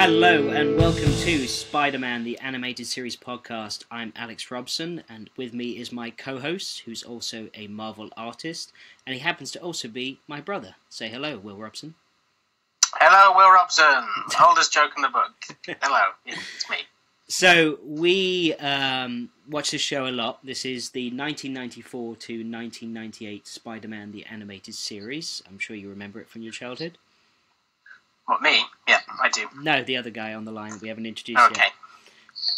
Hello and welcome to Spider-Man, the animated series podcast. I'm Alex Robson, and with me is my co-host, who's also a Marvel artist, and he happens to also be my brother. Say hello, Will Robson. Hello, Will Robson. Oldest joke in the book. Hello, it's me. So, we watch this show a lot. This is the 1994 to 1998 Spider-Man, the animated series. I'm sure you remember it from your childhood. What, me? Yeah, I do. No, the other guy on the line that we haven't introduced yet. Okay.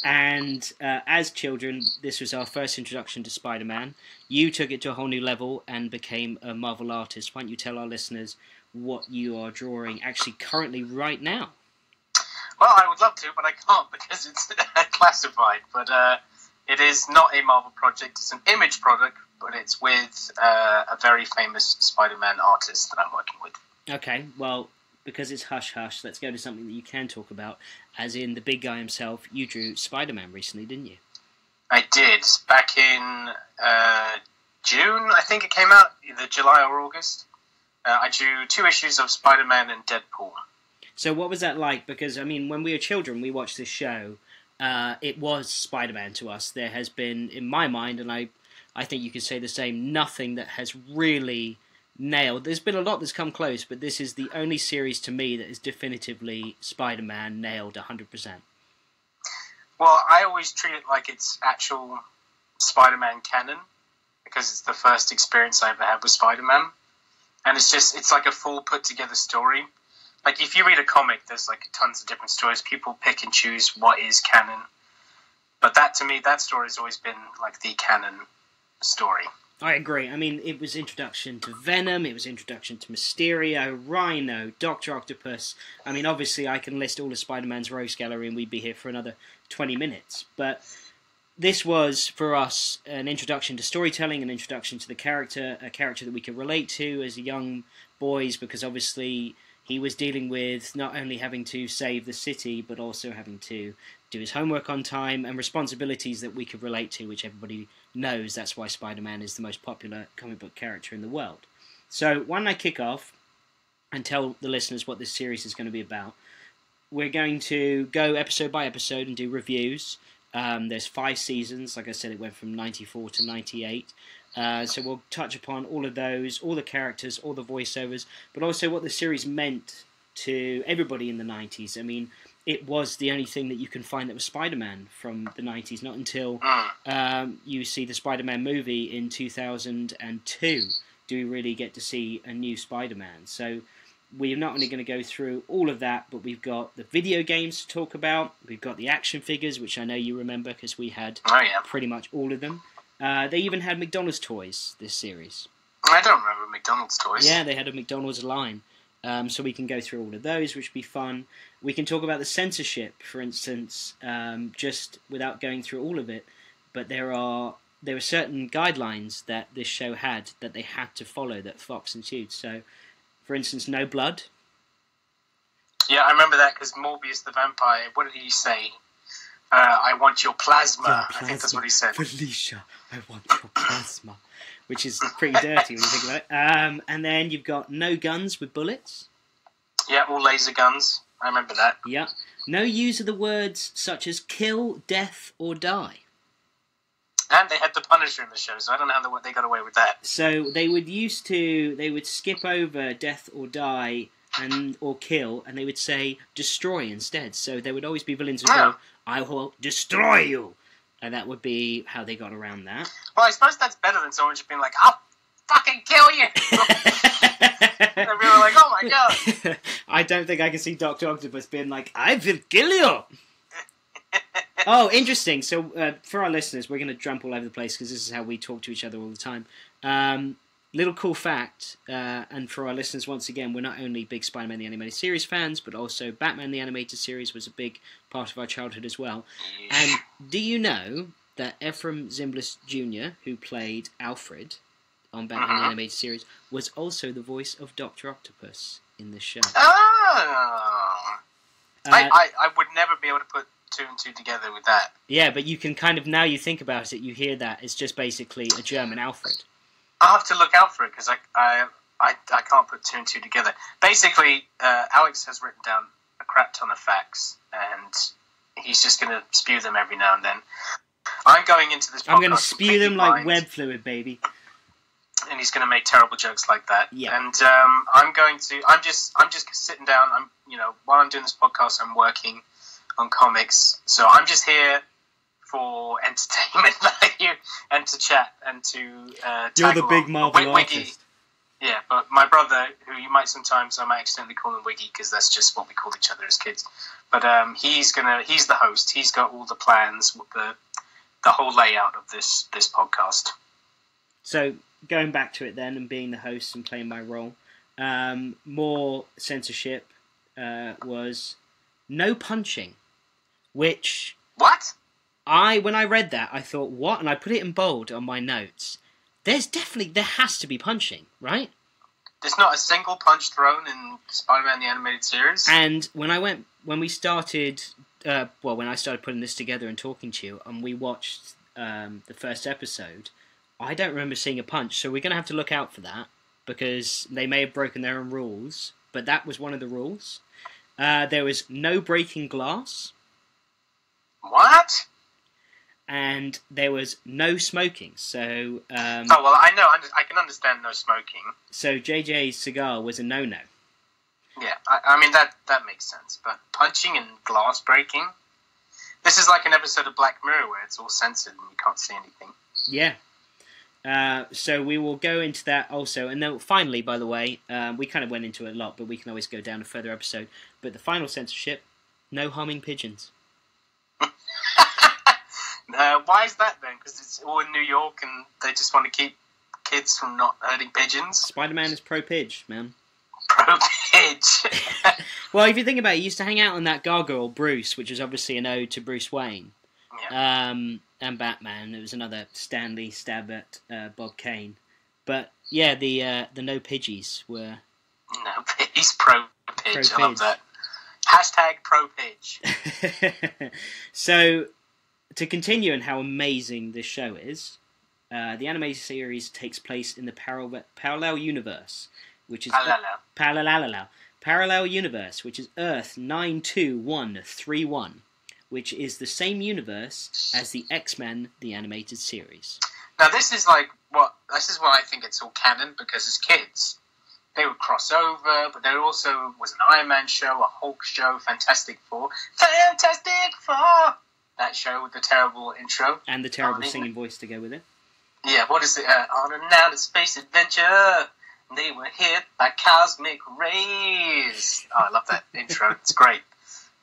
And as children, this was our first introduction to Spider-Man. You took it to a whole new level and became a Marvel artist. Why don't you tell our listeners what you are drawing actually currently right now? Well, I would love to, but I can't because it's classified. But it is not a Marvel project. It's an image product, but it's with a very famous Spider-Man artist that I'm working with. Okay, well, because it's hush-hush, let's go to something that you can talk about, as in the big guy himself. You drew Spider-Man recently, didn't you? I did. Back in June, I think it came out, either July or August. I drew 2 issues of Spider-Man and Deadpool. So what was that like? Because, I mean, when we were children, we watched this show. It was Spider-Man to us. There has been, in my mind, and I think you could say the same, nothing that has really nailed. There's been a lot that's come close, but this is the only series to me that is definitively Spider-Man nailed 100%. Well, I always treat it like it's actual Spider-Man canon, because it's the first experience I ever had with Spider-Man. And it's like a full put-together story. Like, if you read a comic, there's like tons of different stories. People pick and choose what is canon. But that, to me, that story has always been like the canon story. I agree. I mean, it was introduction to Venom, it was introduction to Mysterio, Rhino, Dr. Octopus. I mean, obviously I can list all of Spider-Man's rogues gallery and we'd be here for another 20 minutes. But this was, for us, an introduction to storytelling, an introduction to the character, a character that we could relate to as young boys, because obviously he was dealing with not only having to save the city, but also having to do his homework on time, and responsibilities that we could relate to, which everybody knows. That's why Spider-Man is the most popular comic book character in the world. So why don't I kick off and tell the listeners what this series is going to be about. We're going to go episode by episode and do reviews. There's 5 seasons. Like I said, it went from 94 to 98. So we'll touch upon all of those, all the characters, all the voiceovers, but also what the series meant to everybody in the 90s. I mean, it was the only thing that you can find that was Spider-Man from the 90s. Not until you see the Spider-Man movie in 2002 do we really get to see a new Spider-Man. So we're not only going to go through all of that, but we've got the video games to talk about. We've got the action figures, which I know you remember because we had pretty much all of them. They even had McDonald's toys, this series. I don't remember McDonald's toys. Yeah, they had a McDonald's line. So we can go through all of those, which would be fun. We can talk about the censorship, for instance, just without going through all of it. But there are certain guidelines that this show had that they had to follow, that Fox ensued. So, for instance, no blood. Yeah, I remember that because Morbius the vampire, what did he say? I want your plasma. I think that's what he said. Felicia, I want your plasma. Which is pretty dirty when you think about it. And then you've got no guns with bullets. Yeah, all laser guns. I remember that. Yeah. No use of the words such as kill, death, or die. And they had the Punisher in the show, so I don't know how they got away with that. So they would skip over death or die or kill, and they would say destroy instead. So there would always be villains who go, I will destroy you. And that would be how they got around that. Well, I suppose that's better than someone just being like, I'll fucking kill you! And people are like, oh my god! I don't think I can see Dr. Octopus being like, I will kill you! Oh, interesting. So, for our listeners, we're going to jump all over the place because this is how we talk to each other all the time. Little cool fact, and for our listeners, once again, we're not only big Spider-Man the Animated Series fans, but also Batman the Animated Series was a big part of our childhood as well. And do you know that Ephraim Zimbalist Jr., who played Alfred on Batman the Animated Series, was also the voice of Dr. Octopus in this show? Oh! I would never be able to put 2 and 2 together with that. Yeah, but you can kind of, now you think about it, you hear that, it's just basically a German Alfred. I'll have to look out for it, because I can't put 2 and 2 together. Basically, Alex has written down a crap ton of facts, and he's just going to spew them every now and then. I'm going into this podcast I'm going to spew them like blind, web fluid, baby. and he's going to make terrible jokes like that. Yeah. And I'm just sitting down. While I'm doing this podcast, I'm working on comics, so I'm just here for entertainment value and to chat and to You're the big Marvel artist. Yeah, but my brother, who you might sometimes, I might accidentally call him Wiggy because that's just what we called each other as kids. But he's the host. He's got all the plans, the whole layout of this podcast. So going back to it then and being the host and playing my role, more censorship was no punching, which what? When I read that I thought what, and I put it in bold on my notes. There has to be punching, right? There's not a single punch thrown in Spider-Man the Animated Series. And when I started putting this together and talking to you, and we watched the first episode, I don't remember seeing a punch. So we're going to have to look out for that, because they may have broken their own rules, but that was one of the rules. There was no breaking glass. What? And there was no smoking. So I know. I can understand no smoking. So JJ's cigar was a no-no. Yeah, I mean that makes sense. But punching and glass breaking, this is like an episode of Black Mirror where it's all censored and you can't see anything. Yeah. So we will go into that also, and then finally, by the way, we kind of went into it a lot, but we can always go down a further episode. But the final censorship: no humming pigeons. Why is that then? Because it's all in New York and they just want to keep kids from not hurting pigeons? Spider-Man is pro-pidge, man. Pro-pidge? Well, if you think about it, he used to hang out on that gargoyle, Bruce, which was obviously an ode to Bruce Wayne. Yeah. And Batman. It was another Stanley stab at Bob Kane. But, yeah, the no pidgeys were... No pidgeys, pro-pidge. I love that. Hashtag pro-pidge. So... To continue in how amazing this show is, the animated series takes place in the parallel universe, which is parallel universe, which is Earth 92131, which is the same universe as the X-Men the animated series. Now this is why I think it's all canon, because as kids they would cross over, but there also was an Iron Man show, a Hulk show, Fantastic Four. That show with the terrible intro. And the terrible singing voice to go with it. Yeah, what is it? On an outer space adventure, they were hit by cosmic rays. Oh, I love that intro. It's great.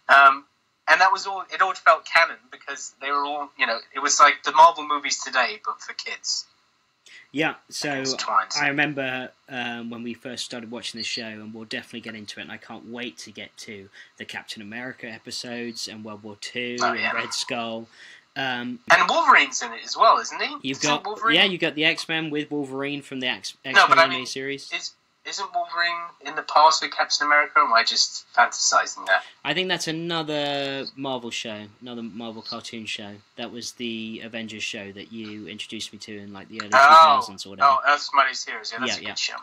And that was all, it all felt canon because they were all, it was like the Marvel movies today, but for kids. Yeah, so I remember when we first started watching this show, and we'll definitely get into it, and I can't wait to get to the Captain America episodes and World War II and Red Skull. And Wolverine's in it as well, isn't he? You got the X-Men with Wolverine from the X-Men anime series. Isn't Wolverine in the past with Captain America, or am I just fantasizing that? I think that's another Marvel show, another Marvel cartoon show. That was the Avengers show that you introduced me to in like the early 2000s or whatever. Oh, Earth's Mightiest Heroes. Yeah, that's a good show.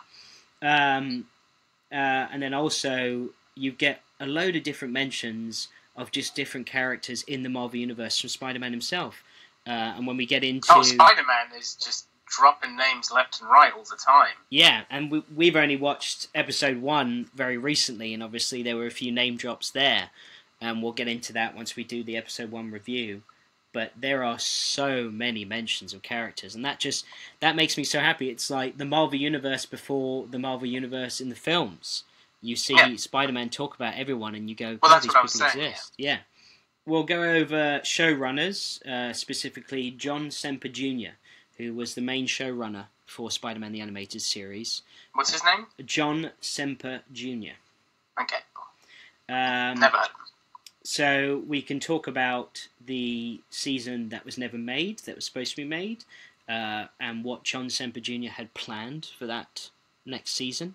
And then also you get a load of different mentions of just different characters in the Marvel Universe from Spider-Man himself. And when we get into... Oh, Spider-Man is just dropping names left and right all the time. Yeah, and we've only watched episode 1 very recently, and obviously there were a few name drops there, and we'll get into that once we do the episode 1 review. But there are so many mentions of characters, and that makes me so happy. It's like the Marvel Universe before the Marvel Universe in the films. You see Spider-Man talk about everyone, and you go, well, that's these what people I'm saying, exist. Yeah. We'll go over showrunners, specifically John Semper Jr., who was the main showrunner for Spider-Man the Animated Series. What's his name? John Semper Jr. Okay. Never heard of him. So we can talk about the season that was never made, that was supposed to be made, and what John Semper Jr. had planned for that next season.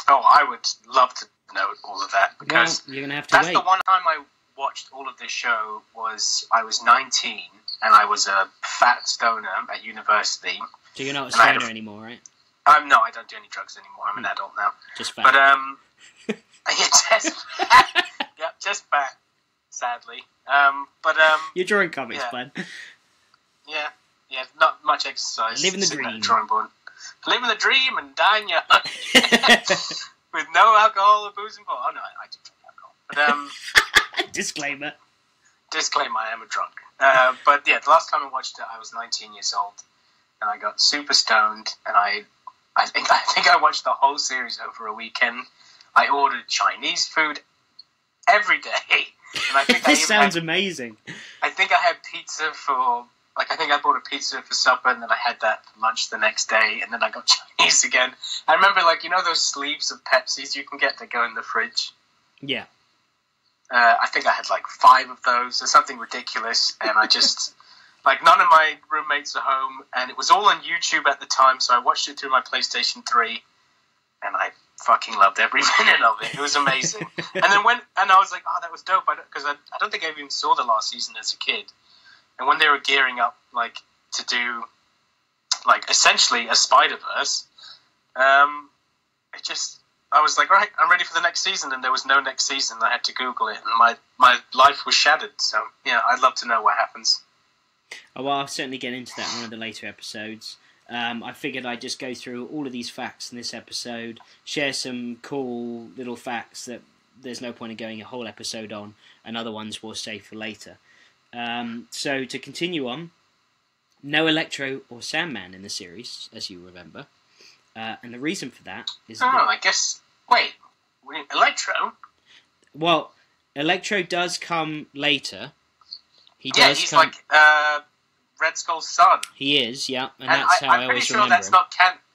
Oh, I would love to know all of that, because you're gonna have to wait. That's the one time I watched all of this show was I was 19 and I was a fat stoner at university. So you're not a stoner anymore, right? No, I don't do any drugs anymore. I'm an adult now. Just fat. But just fat. Yep. just back, sadly. You're drawing comics, man. Yeah, not much exercise. Living the dream. Drawing board. Living the dream and dying young. With no alcohol or booze involved. Oh, no, I do drink alcohol. But, Disclaimer, I am a drunk. But yeah, the last time I watched it, I was 19 years old. And I got super stoned. And I think I watched the whole series over a weekend. I ordered Chinese food every day. And I think this sounds amazing. I think I had pizza for... I think I bought a pizza for supper, and then I had that for lunch the next day, and then I got Chinese again. I remember, those sleeves of Pepsis you can get that go in the fridge? Yeah. I think I had, 5 of those, or something ridiculous, and I just... none of my roommates are home, and it was all on YouTube at the time, so I watched it through my PlayStation 3, and I fucking loved every minute of it. It was amazing. And then I was like, oh, that was dope, because I don't think I even saw the last season as a kid. And when they were gearing up, to do, essentially a Spider-Verse, I was like, all right, I'm ready for the next season. And there was no next season. I had to Google it, and my life was shattered. So, yeah, I'd love to know what happens. Oh, well, I'll certainly get into that in one of the later episodes. I figured I'd just go through all of these facts in this episode, share some cool little facts that there's no point in going a whole episode on, and other ones we'll save for later. So to continue on, no Electro or Sandman in the series, as you remember, and the reason for that is... I guess... Wait, Electro? Well, Electro does come later. He's Red Skull's son. He is, yeah, and that's how I always remember him.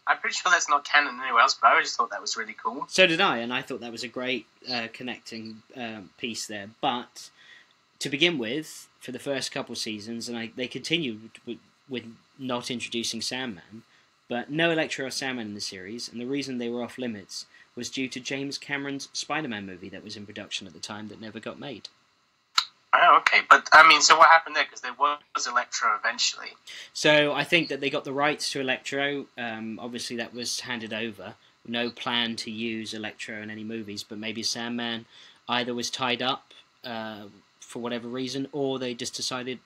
I'm pretty sure that's not canon anywhere else, but I always thought that was really cool. So did I, and I thought that was a great connecting piece there, but... To begin with, for the first couple seasons, and they continued with not introducing Sandman, but no Electro or Sandman in the series, and the reason they were off limits was due to James Cameron's Spider-Man movie that was in production at the time that never got made. Oh, okay. But, so what happened there? Because there was Electro eventually. So I think that they got the rights to Electro. Obviously, that was handed over. No plan to use Electro in any movies, but maybe Sandman either was tied up for whatever reason, or they just decided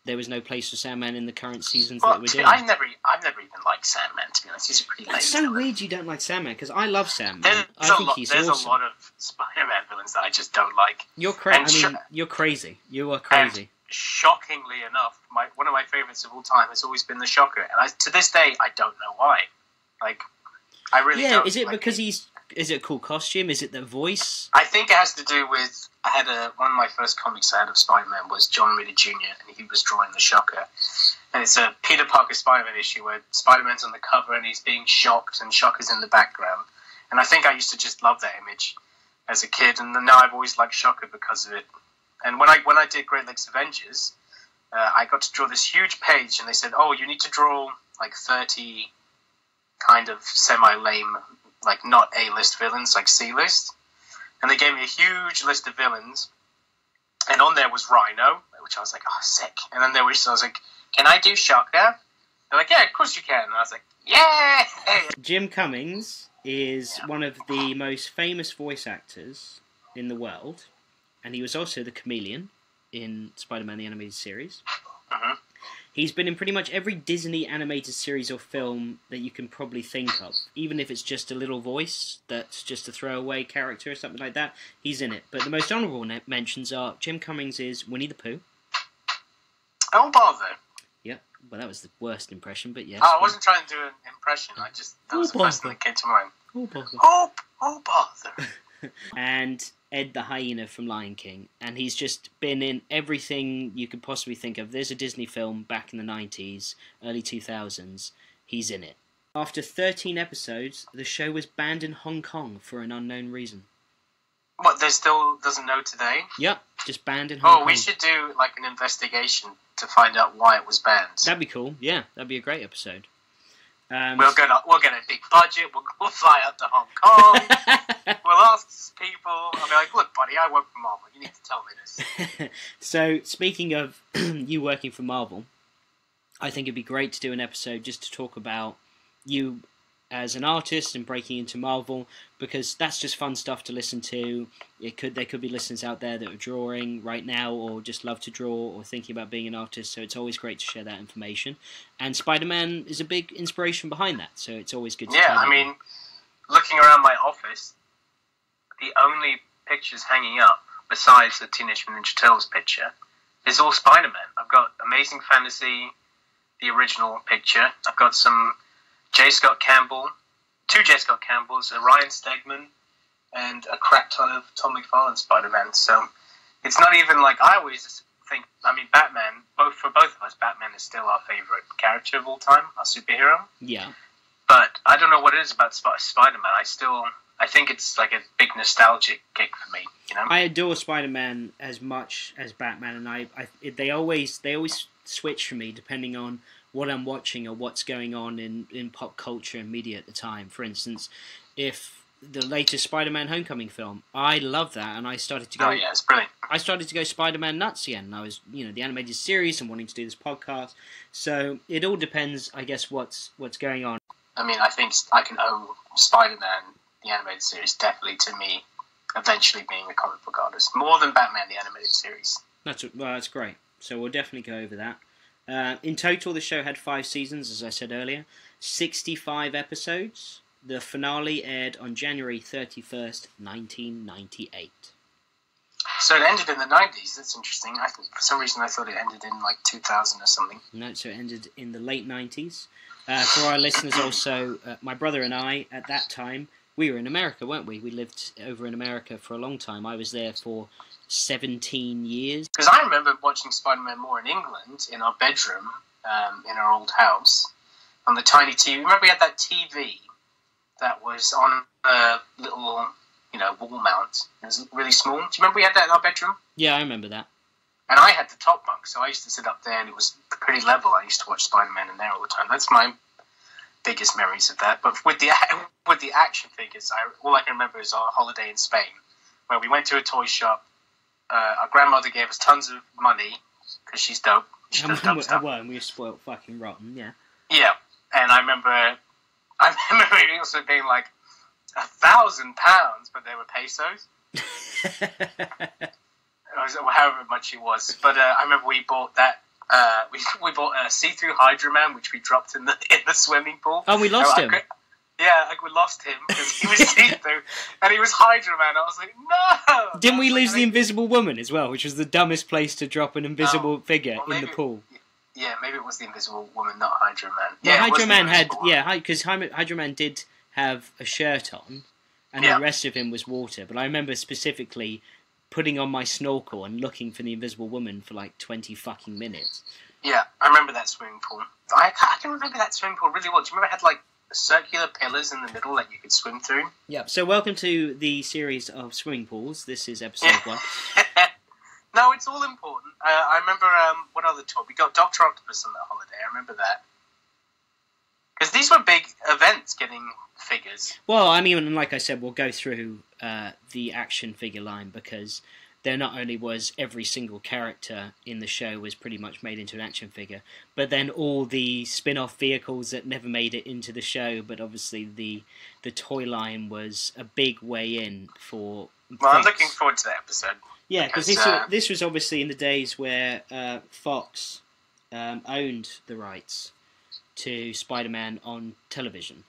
there was no place for Sandman in the current seasons that we're doing. I've never even liked Sandman, to be honest. He's a pretty That's so weird you don't like Sandman, because I love Sandman. There's a lot of Spider-Man villains that I just don't like. You're crazy. You're crazy. You are crazy. And shockingly enough, one of my favourites of all time has always been the Shocker, and to this day, I don't know why. I really don't. Yeah, is it because he's... Is it a cool costume? Is it the voice? I think it has to do with... one of my first comics I had of Spider-Man was John Ritter Jr., and he was drawing the Shocker. And it's a Peter Parker Spider-Man issue where Spider-Man's on the cover and he's being shocked, and Shocker's in the background. And I think I used to just love that image as a kid, and now I've always liked Shocker because of it. And when I did Great Lakes Avengers, I got to draw this huge page, and they said, oh, you need to draw 30 kind of semi-lame, not A-list villains, C-list. And they gave me a huge list of villains, and on there was Rhino, which I was like, oh, sick. And then I was like, can I do Shocker? They're like, yeah, of course you can. And I was like, yeah! Jim Cummings is one of the most famous voice actors in the world, and he was also the Chameleon in Spider-Man the Animated Series. Uh-huh. He's been in pretty much every Disney animated series or film that you can probably think of. Even if it's just a little voice that's just a throwaway character or something like that, he's in it. But the most honourable mentions are Jim Cummings is Winnie the Pooh. Oh, bother. Yeah, well, that was the worst impression, but yes. Oh, I wasn't trying to do an impression. That was the first thing that came to mind. Oh, bother. Oh, bother. And Ed the Hyena from Lion King, and he's just been in everything you could possibly think of. There's a Disney film back in the 90s, early 2000s, he's in it. After 13 episodes, the show was banned in Hong Kong for an unknown reason. What, there still doesn't know today? Yep, just banned in Hong Kong. Oh, we should do an investigation to find out why it was banned. That'd be cool, yeah, that'd be a great episode. We'll get a big budget. We'll fly out to Hong Kong. We'll ask people. I'll be like, look, buddy, I work for Marvel. You need to tell me this. So, speaking of you working for Marvel, I think it'd be great to do an episode just to talk about you as an artist and breaking into Marvel, because that's just fun stuff to listen to. There could be listeners out there that are drawing right now or just love to draw or thinking about being an artist, so it's always great to share that information. And Spider-Man is a big inspiration behind that, so it's always good to Yeah, I mean, looking around my office, the only pictures hanging up, besides the Teenage Mutant Ninja Turtles picture, is all Spider-Man. I've got Amazing Fantasy, the original picture. I've got some J. Scott Campbell, two J. Scott Campbells, a Ryan Stegman, and a crap ton of Tom McFarlane Spider-Man. So it's not even like, I always think, I mean, Batman, for both of us, Batman is still our favourite character of all time, our superhero. Yeah. But I don't know what it is about Spider-Man. I think it's like a big nostalgic kick for me, you know? I adore Spider-Man as much as Batman, and they always switch for me depending on what I'm watching or what's going on in pop culture and media at the time. For instance, if the latest Spider-Man Homecoming film, I love that, and I started to go... Oh yeah, it's brilliant. I started to go Spider-Man nuts again, and I was, the animated series and wanting to do this podcast. So it all depends, I guess, what's going on. I mean, I think I can owe Spider-Man, the animated series, definitely to me eventually being a comic book artist. More than Batman, the animated series. That's great. So we'll definitely go over that. In total, the show had 5 seasons, as I said earlier, 65 episodes. The finale aired on January 31st, 1998. So it ended in the 90s. That's interesting. For some reason, I thought it ended in like 2000 or something. No, so it ended in the late 90s. For our listeners also, my brother and I, at that time, we were in America, weren't we? We lived over in America for a long time. I was there for 17 years. Because I remember watching Spider-Man more in England, in our bedroom, in our old house, on the tiny TV. Remember we had that TV that was on a little, wall mount. It was really small. Do you remember we had that in our bedroom? Yeah, I remember that. And I had the top bunk, so I used to sit up there, and it was pretty level. I used to watch Spider-Man in there all the time. That's my biggest memories of that. But with the action figures, all I can remember is our holiday in Spain, where we went to a toy shop. Our grandmother gave us tons of money because she's dope. She does dope stuff. Well, and we were spoiled fucking rotten, yeah. Yeah, and I remember it also being like £1,000, but they were pesos. However much it was. But I remember we bought that. We bought a see-through Hydra Man, which we dropped in the swimming pool. Oh, we lost him. We lost him because he was see-through, and he was Hydra Man. I was like, no! Didn't we lose the Invisible Woman as well, which was the dumbest place to drop an invisible figure in the pool? Yeah, maybe it was the Invisible Woman, not Hydra Man. Yeah, Hydra Man had... Yeah, because Hydra Man did have a shirt on, and the rest of him was water. But I remember specifically putting on my snorkel and looking for the Invisible Woman for like 20 fucking minutes. Yeah, I remember that swimming pool. I can remember that swimming pool really well. Do you remember it had like circular pillars in the middle that you could swim through? Yeah, so welcome to the series of swimming pools. This is episode 1. No, it's all important. I remember, what other tour? We got Dr. Octopus on that holiday. I remember that. Because these were big events, getting figures. Well, I mean, like I said, we'll go through the action figure line, because there not only was every single character in the show was pretty much made into an action figure, but then all the spin-off vehicles that never made it into the show, but obviously the toy line was a big way in for... Well, Fox. I'm looking forward to that episode. Yeah, because this was obviously in the days where Fox owned the rights to Spider-Man on television.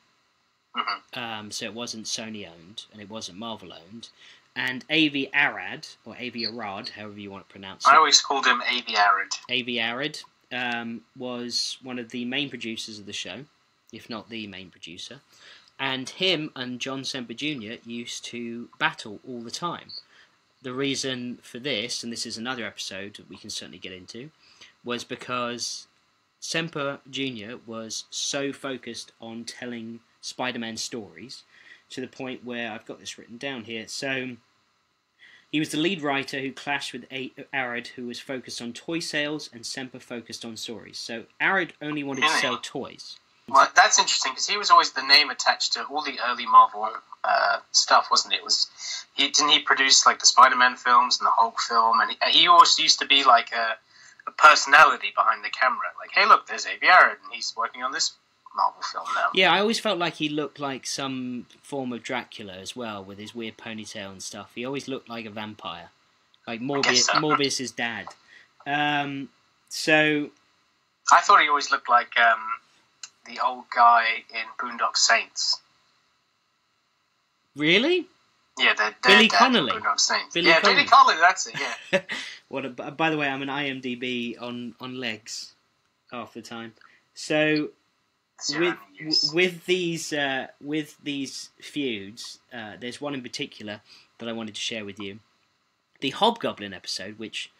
Mm-hmm. So it wasn't Sony owned, and it wasn't Marvel owned. And Avi Arad, or Avi Arad, however you want to pronounce it. I always called him Avi Arad. Avi Arad was one of the main producers of the show, if not the main producer. And him and John Semper Jr. used to battle all the time. The reason for this, and this is another episode that we can certainly get into, was because Semper Jr. was so focused on telling Spider-Man stories to the point where, I've got this written down here, so he was the lead writer who clashed with Arad, who was focused on toy sales, and Semper focused on stories. So Arad only wanted to sell toys. Well, that's interesting, because he was always the name attached to all the early Marvel stuff, wasn't it? Didn't he produce like the Spider-Man films and the Hulk film? And he always used to be like a personality behind the camera. Like, hey, look, there's Avi Arad, and he's working on this Marvel film now. Yeah, I always felt like he looked like some form of Dracula as well, with his weird ponytail and stuff. He always looked like a vampire, like Morbius's dad. So I thought he always looked like the old guy in Boondock Saints. Really? Yeah, the Billy dad Connolly. in Boondock Saints. Billy Connolly. Billy Connolly, that's it, yeah. By the way, I'm an IMDb on legs half the time. So with these feuds, there's one in particular that I wanted to share with you. The Hobgoblin episode, which,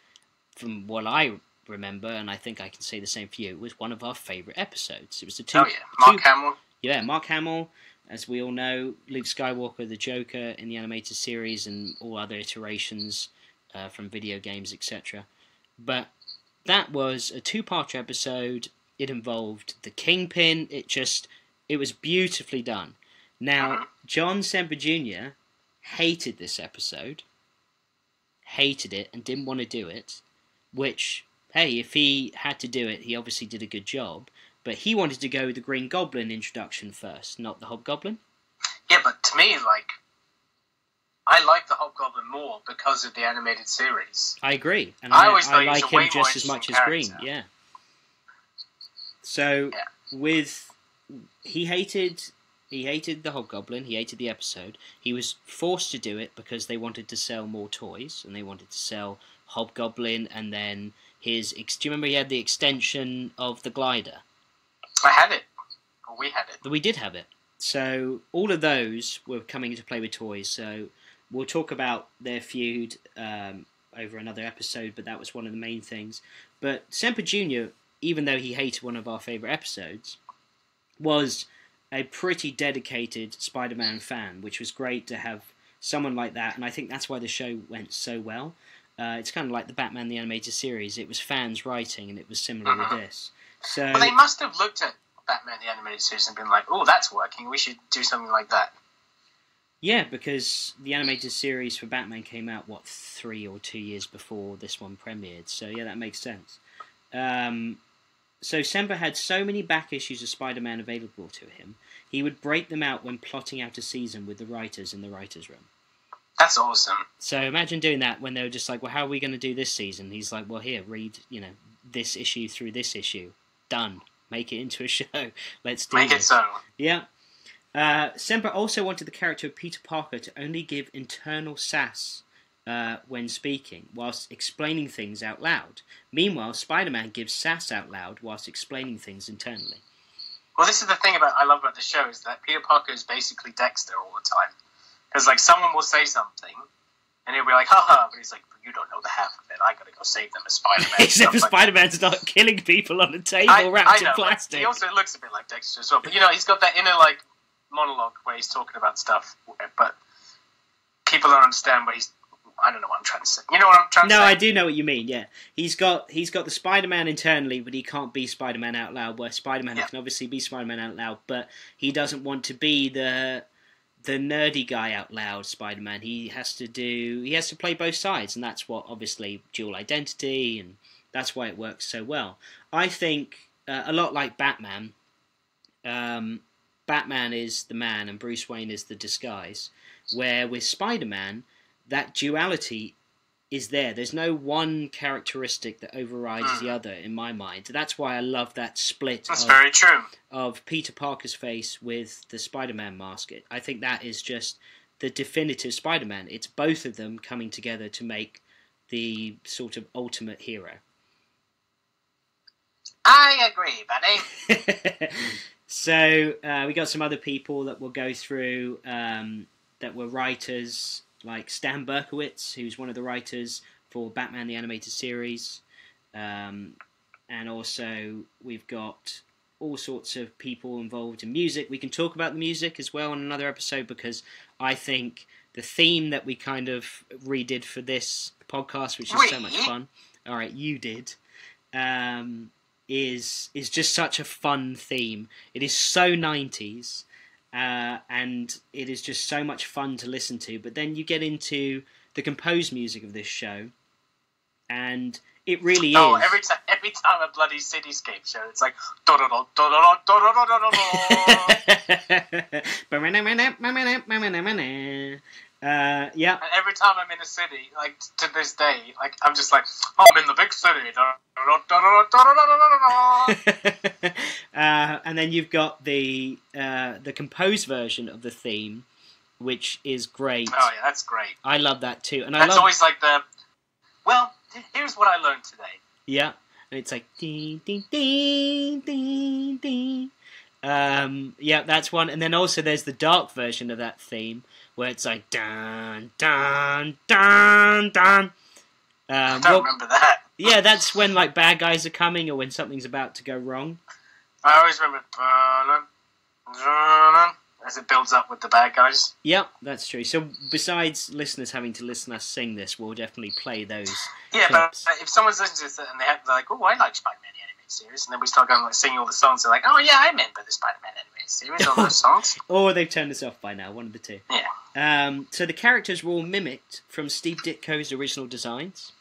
from what I remember, and I think I can say the same for you, was one of our favourite episodes. It was the two. Oh yeah, Mark Hamill. Yeah, Mark Hamill. As we all know, Luke Skywalker, the Joker in the animated series, and all other iterations from video games, etc. But that was a two-part episode. It involved the Kingpin. It was beautifully done. Now, John Semper Jr. hated this episode, hated it, and didn't want to do it. Which, hey, if he had to do it, he obviously did a good job. But he wanted to go with the Green Goblin introduction first, not the Hobgoblin. Yeah, but to me, I like the Hobgoblin more because of the animated series. I agree, and I always thought I like he was him a way just more as much as interesting Green. Yeah. So he hated the Hobgoblin. He hated the episode. He was forced to do it because they wanted to sell more toys, and they wanted to sell Hobgoblin, and then do you remember he had the extension of the glider? I had it. Or we had it. We did have it. So all of those were coming into play with toys. So we'll talk about their feud over another episode, but that was one of the main things. But Semper Jr., even though he hated one of our favourite episodes, was a pretty dedicated Spider-Man fan, which was great to have someone like that, and I think that's why the show went so well. It's kind of like the Batman the Animated Series. It was fans writing, and it was similar with this. So, well, they must have looked at Batman the Animated Series and been like, oh, that's working, we should do something like that. Yeah, because the animated series for Batman came out, 3 or 2 years before this one premiered. So yeah, that makes sense. So Semper had so many back issues of Spider-Man available to him, he would break them out when plotting out a season with the writers in the writers' room. That's awesome. So imagine doing that when they were just like, well, how are we going to do this season? He's like, well, here, read, this issue through this issue. Done. Make it into a show. Let's do Make this. it so. Yeah. Semper also wanted the character of Peter Parker to only give internal sass when speaking, whilst explaining things out loud. Meanwhile, Spider-Man gives sass out loud whilst explaining things internally. Well, this is the thing I love about the show, is that Peter Parker is basically Dexter all the time. Because, someone will say something, and he'll be like, haha, but he's like, you don't know the half of it. I gotta go save them as Spider-Man. Except for Spider-Man's not killing people on a table wrapped in plastic. He also looks a bit like Dexter as well. But, he's got that inner, monologue where he's talking about stuff, but people don't understand what I don't know what I'm trying to say. You know what I'm trying to say? No, I do know what you mean, yeah. He's got the Spider-Man internally, but he can't be Spider-Man out loud, where Spider-Man can obviously be Spider-Man out loud, but he doesn't want to be the nerdy guy out loud Spider-Man. He has to play both sides, and that's what, obviously, dual identity, and that's why it works so well. I think, a lot like Batman, Batman is the man and Bruce Wayne is the disguise, where with Spider-Man, that duality is there. There's no one characteristic that overrides the other, in my mind. That's why I love that split very true. Of Peter Parker's face with the Spider-Man mask. I think that is just the definitive Spider-Man. It's both of them coming together to make the sort of ultimate hero. I agree, buddy. So we got some other people that we'll go through that were writers, like Stan Berkowitz, who's one of the writers for Batman the Animated Series. And also we've got all sorts of people involved in music. We can talk about the music as well in another episode, because I think the theme that we kind of redid for this podcast, which is so much fun. All right, you did. Is just such a fun theme. It is so 90s, and it is just so much fun to listen to. But then you get into the composed music of this show, and It really Oh, is. every time a bloody cityscape show, it's like yeah. And every time I'm in a city, like to this day, like I'm just like, oh, I'm in the big city. And then you've got the composed version of the theme, which is great. Oh yeah, that's great. I love that too, and that's always like the. Well, here's what I learned today. Yeah, and it's like ding ding ding ding ding. Yeah, that's one, and then also there's the dark version of that theme where it's like dun dun dun dun. I don't remember that. Yeah, that's when like bad guys are coming or when something's about to go wrong. I always remember as it builds up with the bad guys. Yeah, that's true. So besides listeners having to listen to us sing this, we'll definitely play those. Yeah, clips. But if someone's listening to this and they're like, oh, I like Spider-Man the Animated Series, and then we start going like singing all the songs, they're like, oh yeah, I remember the Spider-Man Animated Series, all those songs. Or they've turned us off by now, one of the two. Yeah. So the characters were all mimicked from Steve Ditko's original designs.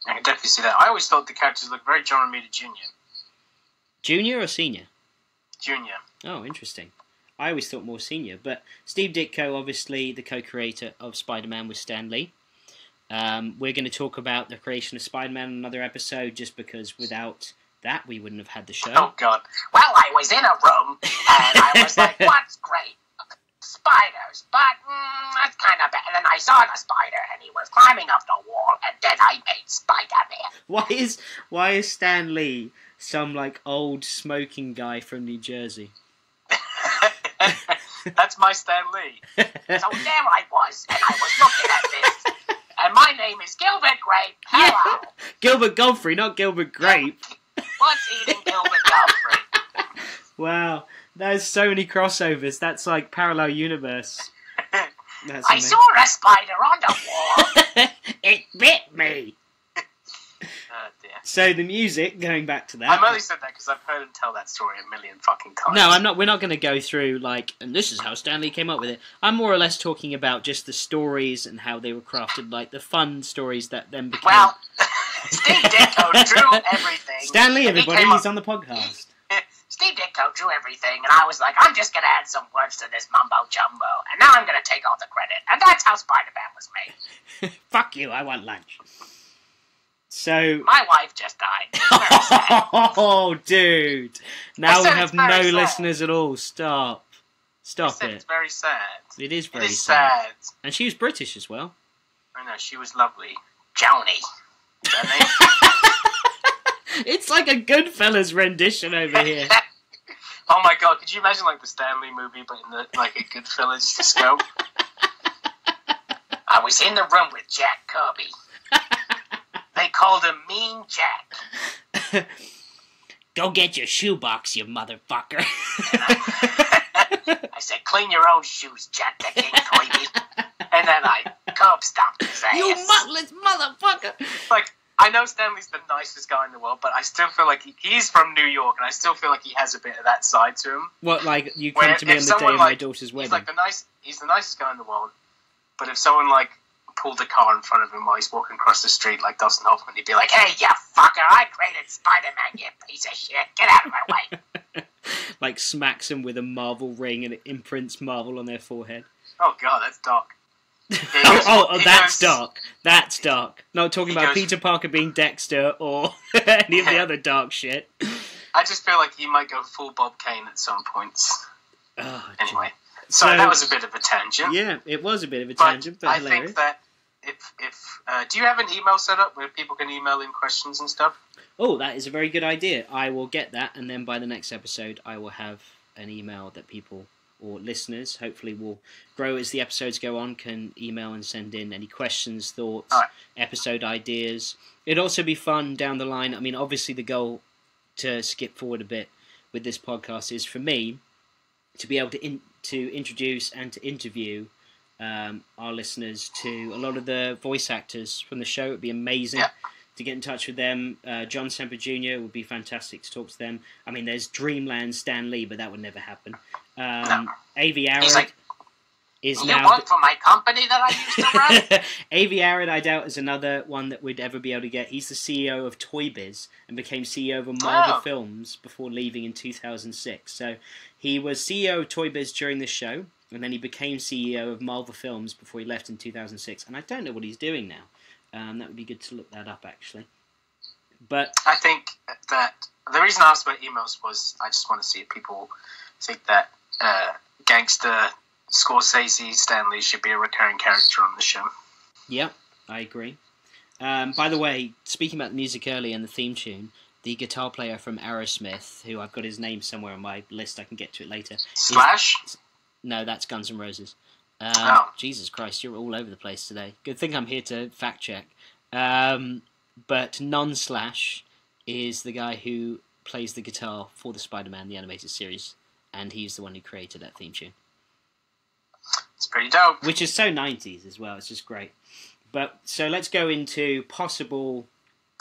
I can definitely see that. I always thought the characters looked very John Romita Jr. Junior or senior? Junior. Oh, interesting. I always thought more senior, but Steve Ditko, obviously the co-creator of Spider-Man with Stan Lee. We're going to talk about the creation of Spider-Man in another episode, just because without that we wouldn't have had the show. Oh, God. Well, I was in a room, and I was like, what's great? Spiders, but that's kind of bad. And then I saw the spider, and he was climbing up the wall, and then I made Spider-Man. Why is Stan Lee some, like, old smoking guy from New Jersey? That's my Stan Lee. So there I was, and I was looking at this, and my name is Gilbert Grape. Hello. Yeah. Gilbert Godfrey, not Gilbert Grape. What's eating Gilbert Godfrey? Wow, there's so many crossovers. That's like parallel universe. I saw a spider on the wall. It bit me. Oh dear. So the music, going back to that. I've only said that because I've heard him tell that story a million fucking times. No, I'm not. We're not going to go through like, and this is how Stanley came up with it. I'm more or less talking about just the stories and how they were crafted, like the fun stories that then became. Well, Steve Ditko drew everything. Stanley, everybody, he's on the podcast. Steve Ditko drew everything, and I was like, I'm just going to add some words to this mumbo jumbo, and now I'm going to take all the credit, and that's how Spider-Man was made. Fuck you! I want lunch. So my wife just died. Very sad. Oh, dude! Now we have no sad. Listeners at all. Stop it! It's very sad. It is very sad. And she was British as well. I know, she was lovely. Joni. Is that her name? It's like a Goodfellas rendition over here. Oh my god! Could you imagine like the Stanley movie, but in the like a Goodfellas scope? I was in the room with Jack Kirby. They called him Mean Jack. Go get your shoebox, you motherfucker. I said, clean your own shoes, Jack the King Kirby. And then I curb stomped his ass. You muttless motherfucker. Like, I know Stanley's the nicest guy in the world, but I still feel like he's from New York, and I still feel like he has a bit of that side to him. What, like, you come to me on the day of my daughter's wedding? He's the nicest guy in the world, but if someone, like, pulled a car in front of him while he's walking across the street like Dustin Hoffman, he'd be like, hey, you fucker, I created Spider-Man, you piece of shit. Get out of my way. Like, smacks him with a Marvel ring and it imprints Marvel on their forehead. Oh, God, that's dark. That's dark. That's dark. Not talking about Peter Parker being Dexter or any of the other dark shit. I just feel like he might go full Bob Kane at some points. Oh, anyway, so that was a bit of a tangent. Yeah, it was a bit of a tangent, but hilarious. I think that if do you have an email set up where people can email in questions and stuff? Oh, that is a very good idea. I will get that, and then by the next episode, I will have an email that people or listeners, hopefully will grow as the episodes go on, can email and send in any questions, thoughts, episode ideas. It'd also be fun down the line. I mean, obviously the goal, to skip forward a bit with this podcast, is for me to be able to introduce and to interview our listeners to a lot of the voice actors from the show. It'd be amazing to get in touch with them. John Semper Jr. would be fantastic to talk to them. I mean, there's Dreamland Stan Lee, but that would never happen. No. Avi Arad. is you now... work for my company that I used to run? Avi Arad, I doubt, is another one that we'd ever be able to get. He's the CEO of Toy Biz and became CEO of Marvel Films before leaving in 2006. So he was CEO of Toy Biz during this show, and then he became CEO of Marvel Films before he left in 2006. And I don't know what he's doing now. That would be good to look that up, actually. But I think that the reason I asked about emails was I just want to see if people think that gangster Scorsese Stanley should be a recurring character on the show. Yeah, I agree. By the way, speaking about the music earlier and the theme tune, the guitar player from Aerosmith, who I've got his name somewhere on my list, I can get to it later. Slash? No, that's Guns N' Roses. Jesus Christ, you're all over the place today. Good thing I'm here to fact check. But Non-Slash is the guy who plays the guitar for the Spider-Man, the animated series, and he's the one who created that theme tune. It's pretty dope. Which is so 90s as well, it's just great. But, so let's go into possible...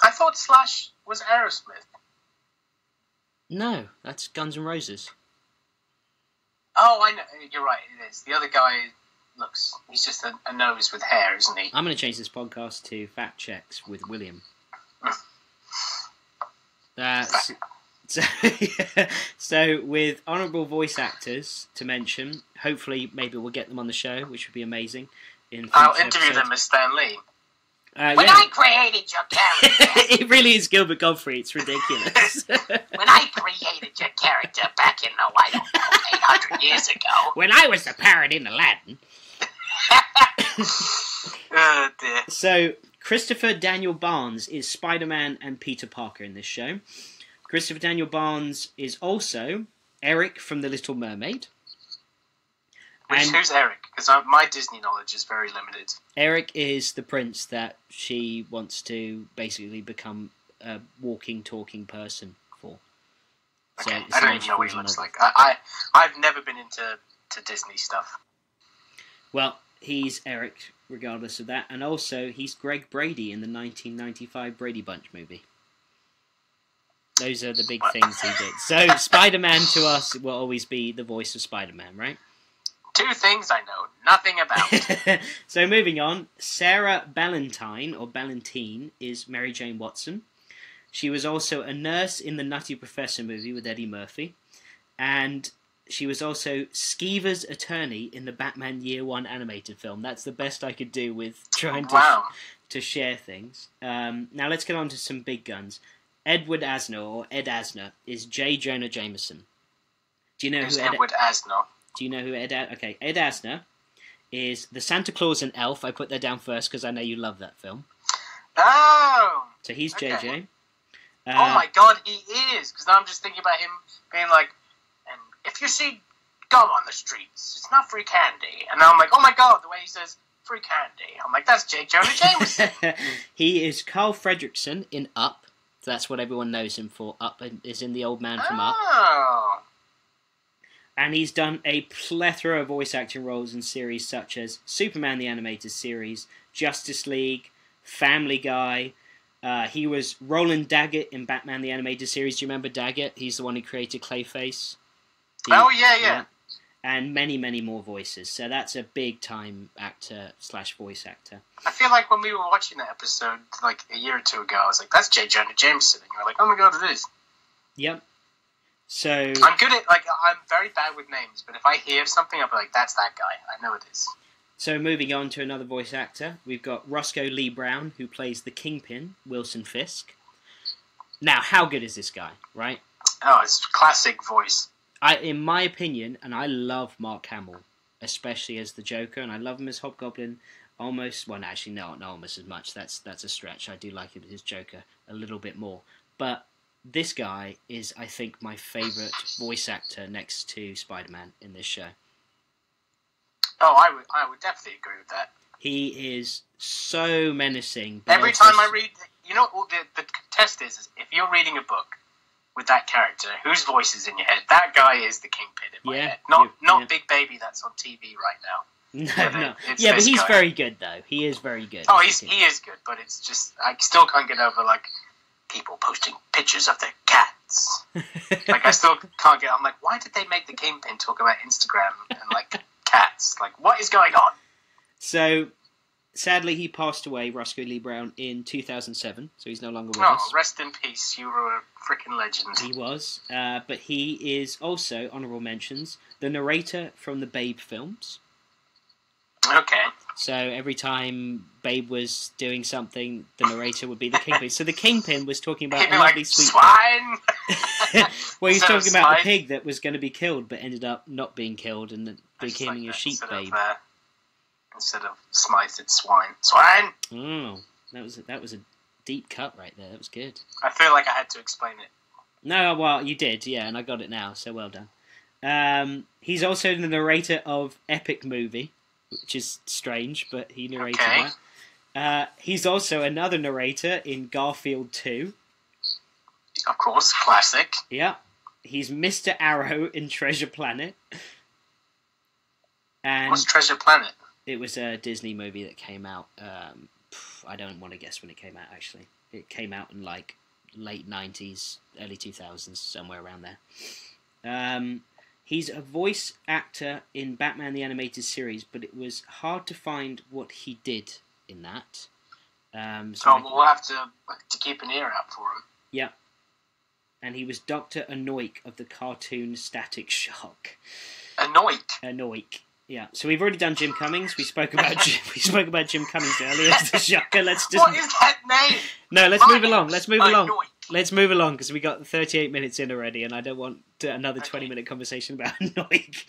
I thought Slash was Aerosmith. No, that's Guns N' Roses. Oh, I know. You're right, it is. The other guy he's just a nose with hair, isn't he? I'm going to change this podcast to Fact Checks with William. So with honourable voice actors to mention, hopefully maybe we'll get them on the show, which would be amazing. I'll interview them as Stan Lee. When I created your character... It really is Gilbert Godfrey, it's ridiculous. When I created your character back in, 800 years ago... When I was the parrot in Aladdin... Oh, dear. So, Christopher Daniel Barnes is Spider-Man and Peter Parker in this show. Christopher Daniel Barnes is also Eric from The Little Mermaid. Who's Eric? Because my Disney knowledge is very limited. Eric is the prince that she wants to basically become a walking, talking person for. So okay. I don't even know what he looks like. I've never been into Disney stuff. Well, he's Eric, regardless of that. And also, he's Greg Brady in the 1995 Brady Bunch movie. Those are the big things he did. So, Spider-Man to us will always be the voice of Spider-Man, right? Two things I know nothing about. So, moving on. Sarah Ballantyne, or Ballantine, is Mary Jane Watson. She was also a nurse in the Nutty Professor movie with Eddie Murphy. And she was also Skeever's attorney in the Batman Year One animated film. That's the best I could do with trying to share things. Now, let's get on to some big guns. Edward Asner, or Ed Asner, is J. Jonah Jameson. Do you know who Edward Asner? Do you know who Ed Asner is the Santa Claus and Elf. I put that down first because I know you love that film. Oh! So he's okay. JJ. Oh my god, he is! Because now I'm just thinking about him being like, and if you see gum on the streets, it's not free candy. And now I'm like, oh my god, the way he says free candy. I'm like, that's J. Jonah Jameson. He is Carl Fredricksen in Up. So that's what everyone knows him for. Up is in The Old Man from Up. Oh. And he's done a plethora of voice acting roles in series such as Superman the Animated Series, Justice League, Family Guy. He was Roland Daggett in Batman the Animated Series. Do you remember Daggett? He's the one who created Clayface. Yeah. And many, many more voices. So that's a big-time actor / voice actor. I feel like when we were watching that episode like a year or two ago, I was like, that's J. Jonah Jameson. And you were like, oh my god, it is. Yep. So I'm very bad with names, but if I hear something, I'll be like, that's that guy. I know it is. So moving on to another voice actor, we've got Roscoe Lee Brown, who plays the Kingpin, Wilson Fisk. Now, how good is this guy, right? Oh, it's classic voice. In my opinion, and I love Mark Hamill, especially as the Joker, and I love him as Hobgoblin almost, well, actually, not almost as much. That's a stretch. I do like him as Joker a little bit more. But this guy is, I think, my favourite voice actor next to Spider-Man in this show. Oh, I would definitely agree with that. He is so menacing. Every time I read, you know, the test is if you're reading a book with that character, whose voice is in your head, that guy is the Kingpin in my head. Not Big Baby that's on TV right now. No. Yeah, but he's very good, though. He is very good. Oh, he is good, but it's just, I still can't get over, like, people posting pictures of their cats. Like, I still can't get, I'm like, why did they make the Kingpin talk about Instagram and, like, cats. Like, what is going on? So, sadly, he passed away, Roscoe Lee Brown, in 2007, so he's no longer with Oh, us. rest in peace. You were a freaking legend. He was, but he is also, honourable mentions, the narrator from the Babe films. Okay. So every time Babe was doing something, the narrator would be the Kingpin. So the Kingpin was talking about He'd be a lovely like, sweet... swine! Well, he was Instead of talking about a Smythe. pig that was going to be killed, but ended up not being killed and I just becoming like a that. sheep babe. Instead of Smythe, it's swine. Swine! Oh, that was a deep cut right there. That was good. I feel like I had to explain it. No, well, you did, yeah, and I got it now, so well done. He's also the narrator of Epic Movie, which is strange, but he narrated that. He's also another narrator in Garfield 2. Of course, classic. Yeah. He's Mr. Arrow in Treasure Planet. And What's Treasure Planet? it was a Disney movie that came out. I don't want to guess when it came out, actually. It came out in, like, late 90s, early 2000s, somewhere around there. He's a voice actor in Batman the Animated Series, but it was hard to find what he did in that. So we'll have to keep an ear out for him. Yeah. And he was Dr. Anoik of the cartoon Static Shock. Anoik. Yeah. So we've already done Jim Cummings. We spoke about Jim Cummings earlier as the Shocker. Let's just... What is that name? No, let's move along. Let's move along. Anoik. Let's move along because we got 38 minutes in already, and I don't want another 20-minute conversation about Anoik.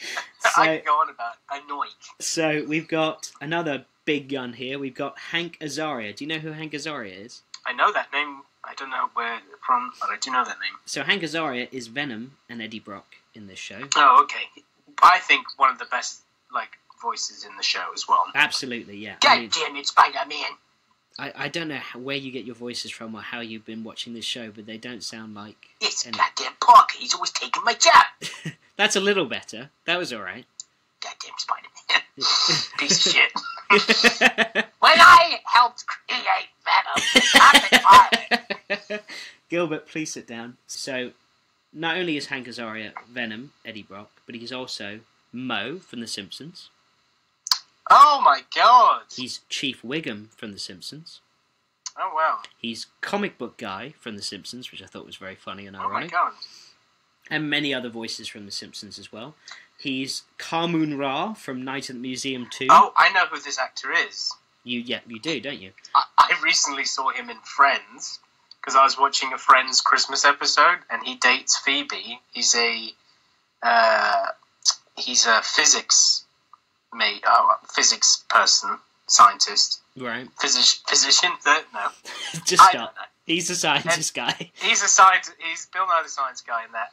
I can go on about Anoik. So we've got another big gun here. We've got Hank Azaria. Do you know who Hank Azaria is? I know that name. I don't know where from, but I do know that name. So Hank Azaria is Venom and Eddie Brock in this show. Oh, okay. I think one of the best voices in the show as well. Absolutely, yeah. God damn it, Spider-Man. I don't know where you get your voices from or how you've been watching this show, but they don't sound like... It's goddamn punk. He's always taking my job. That's a little better. That was alright. Goddamn Spider-Man. Piece of shit. When I helped create Venom, I'm fired. Gilbert, please sit down. So, not only is Hank Azaria Venom, Eddie Brock, but he's also Moe from The Simpsons. Oh my god! He's Chief Wiggum from The Simpsons. Oh wow. He's Comic Book Guy from The Simpsons, which I thought was very funny and ironic. Oh my god. And many other voices from The Simpsons as well. He's Carmoon Ra from Night at the Museum 2. Oh, I know who this actor is. You do, don't you? I recently saw him in Friends, because I was watching a Friends Christmas episode, and he dates Phoebe. He's a physics person, scientist. Right. Physician? No. Just I stop. don't know. He's a scientist guy. He's a scientist. He's Bill Nye the Science Guy in that,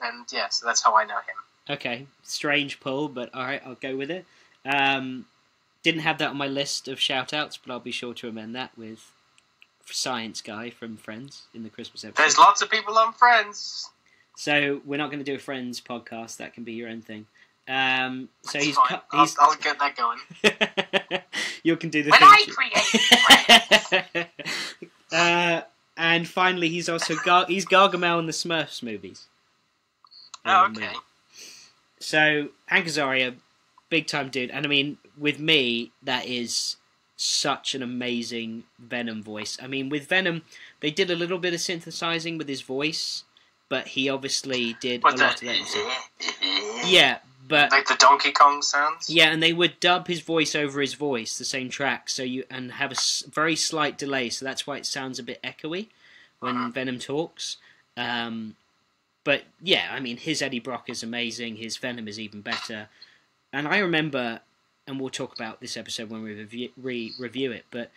and yeah, so that's how I know him. Okay, strange pull, but alright, I'll go with it. Didn't have that on my list of shout-outs, but I'll be sure to amend that with Science Guy from Friends in the Christmas episode. There's lots of people on Friends. So, we're not going to do a Friends podcast, that can be your own thing. So he's fine. I'll get that going. You can do the When thing. I create Friends. And finally, he's also he's Gargamel in the Smurfs movies. Oh, okay. So Hank Azaria, big time dude, and I mean, with me, that is such an amazing Venom voice. I mean, with Venom, they did a little bit of synthesizing with his voice, but he obviously did a lot of that himself. Yeah, but like the Donkey Kong sounds. yeah, and they would dub his voice over his voice, the same track, and have a very slight delay, so that's why it sounds a bit echoey when Venom talks. But yeah, I mean, his Eddie Brock is amazing, his Venom is even better. And I remember, and we'll talk about this episode when we review it, but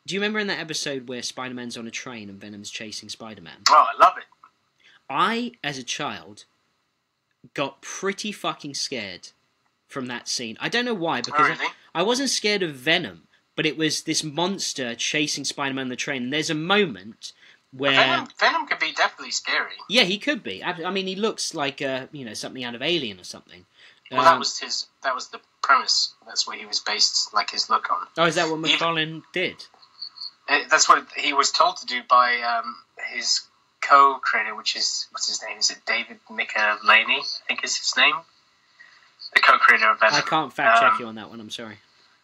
do you remember in that episode where Spider-Man's on a train and Venom's chasing Spider-Man? Oh, I love it. I, as a child, got pretty fucking scared from that scene. I don't know why, because really? I wasn't scared of Venom, but it was this monster chasing Spider-Man on the train. And there's a moment where Venom could be definitely scary. Yeah, he could be. I mean, he looks like something out of Alien or something. Well, that was the premise. That's what he was based, like, his look on. Oh, is that what McFarlane did? That's what he was told to do by his co-creator, which is, what's his name? Is it David Michelinie? I think is his name. The co-creator of Venom. I can't fact check you on that one. I'm sorry.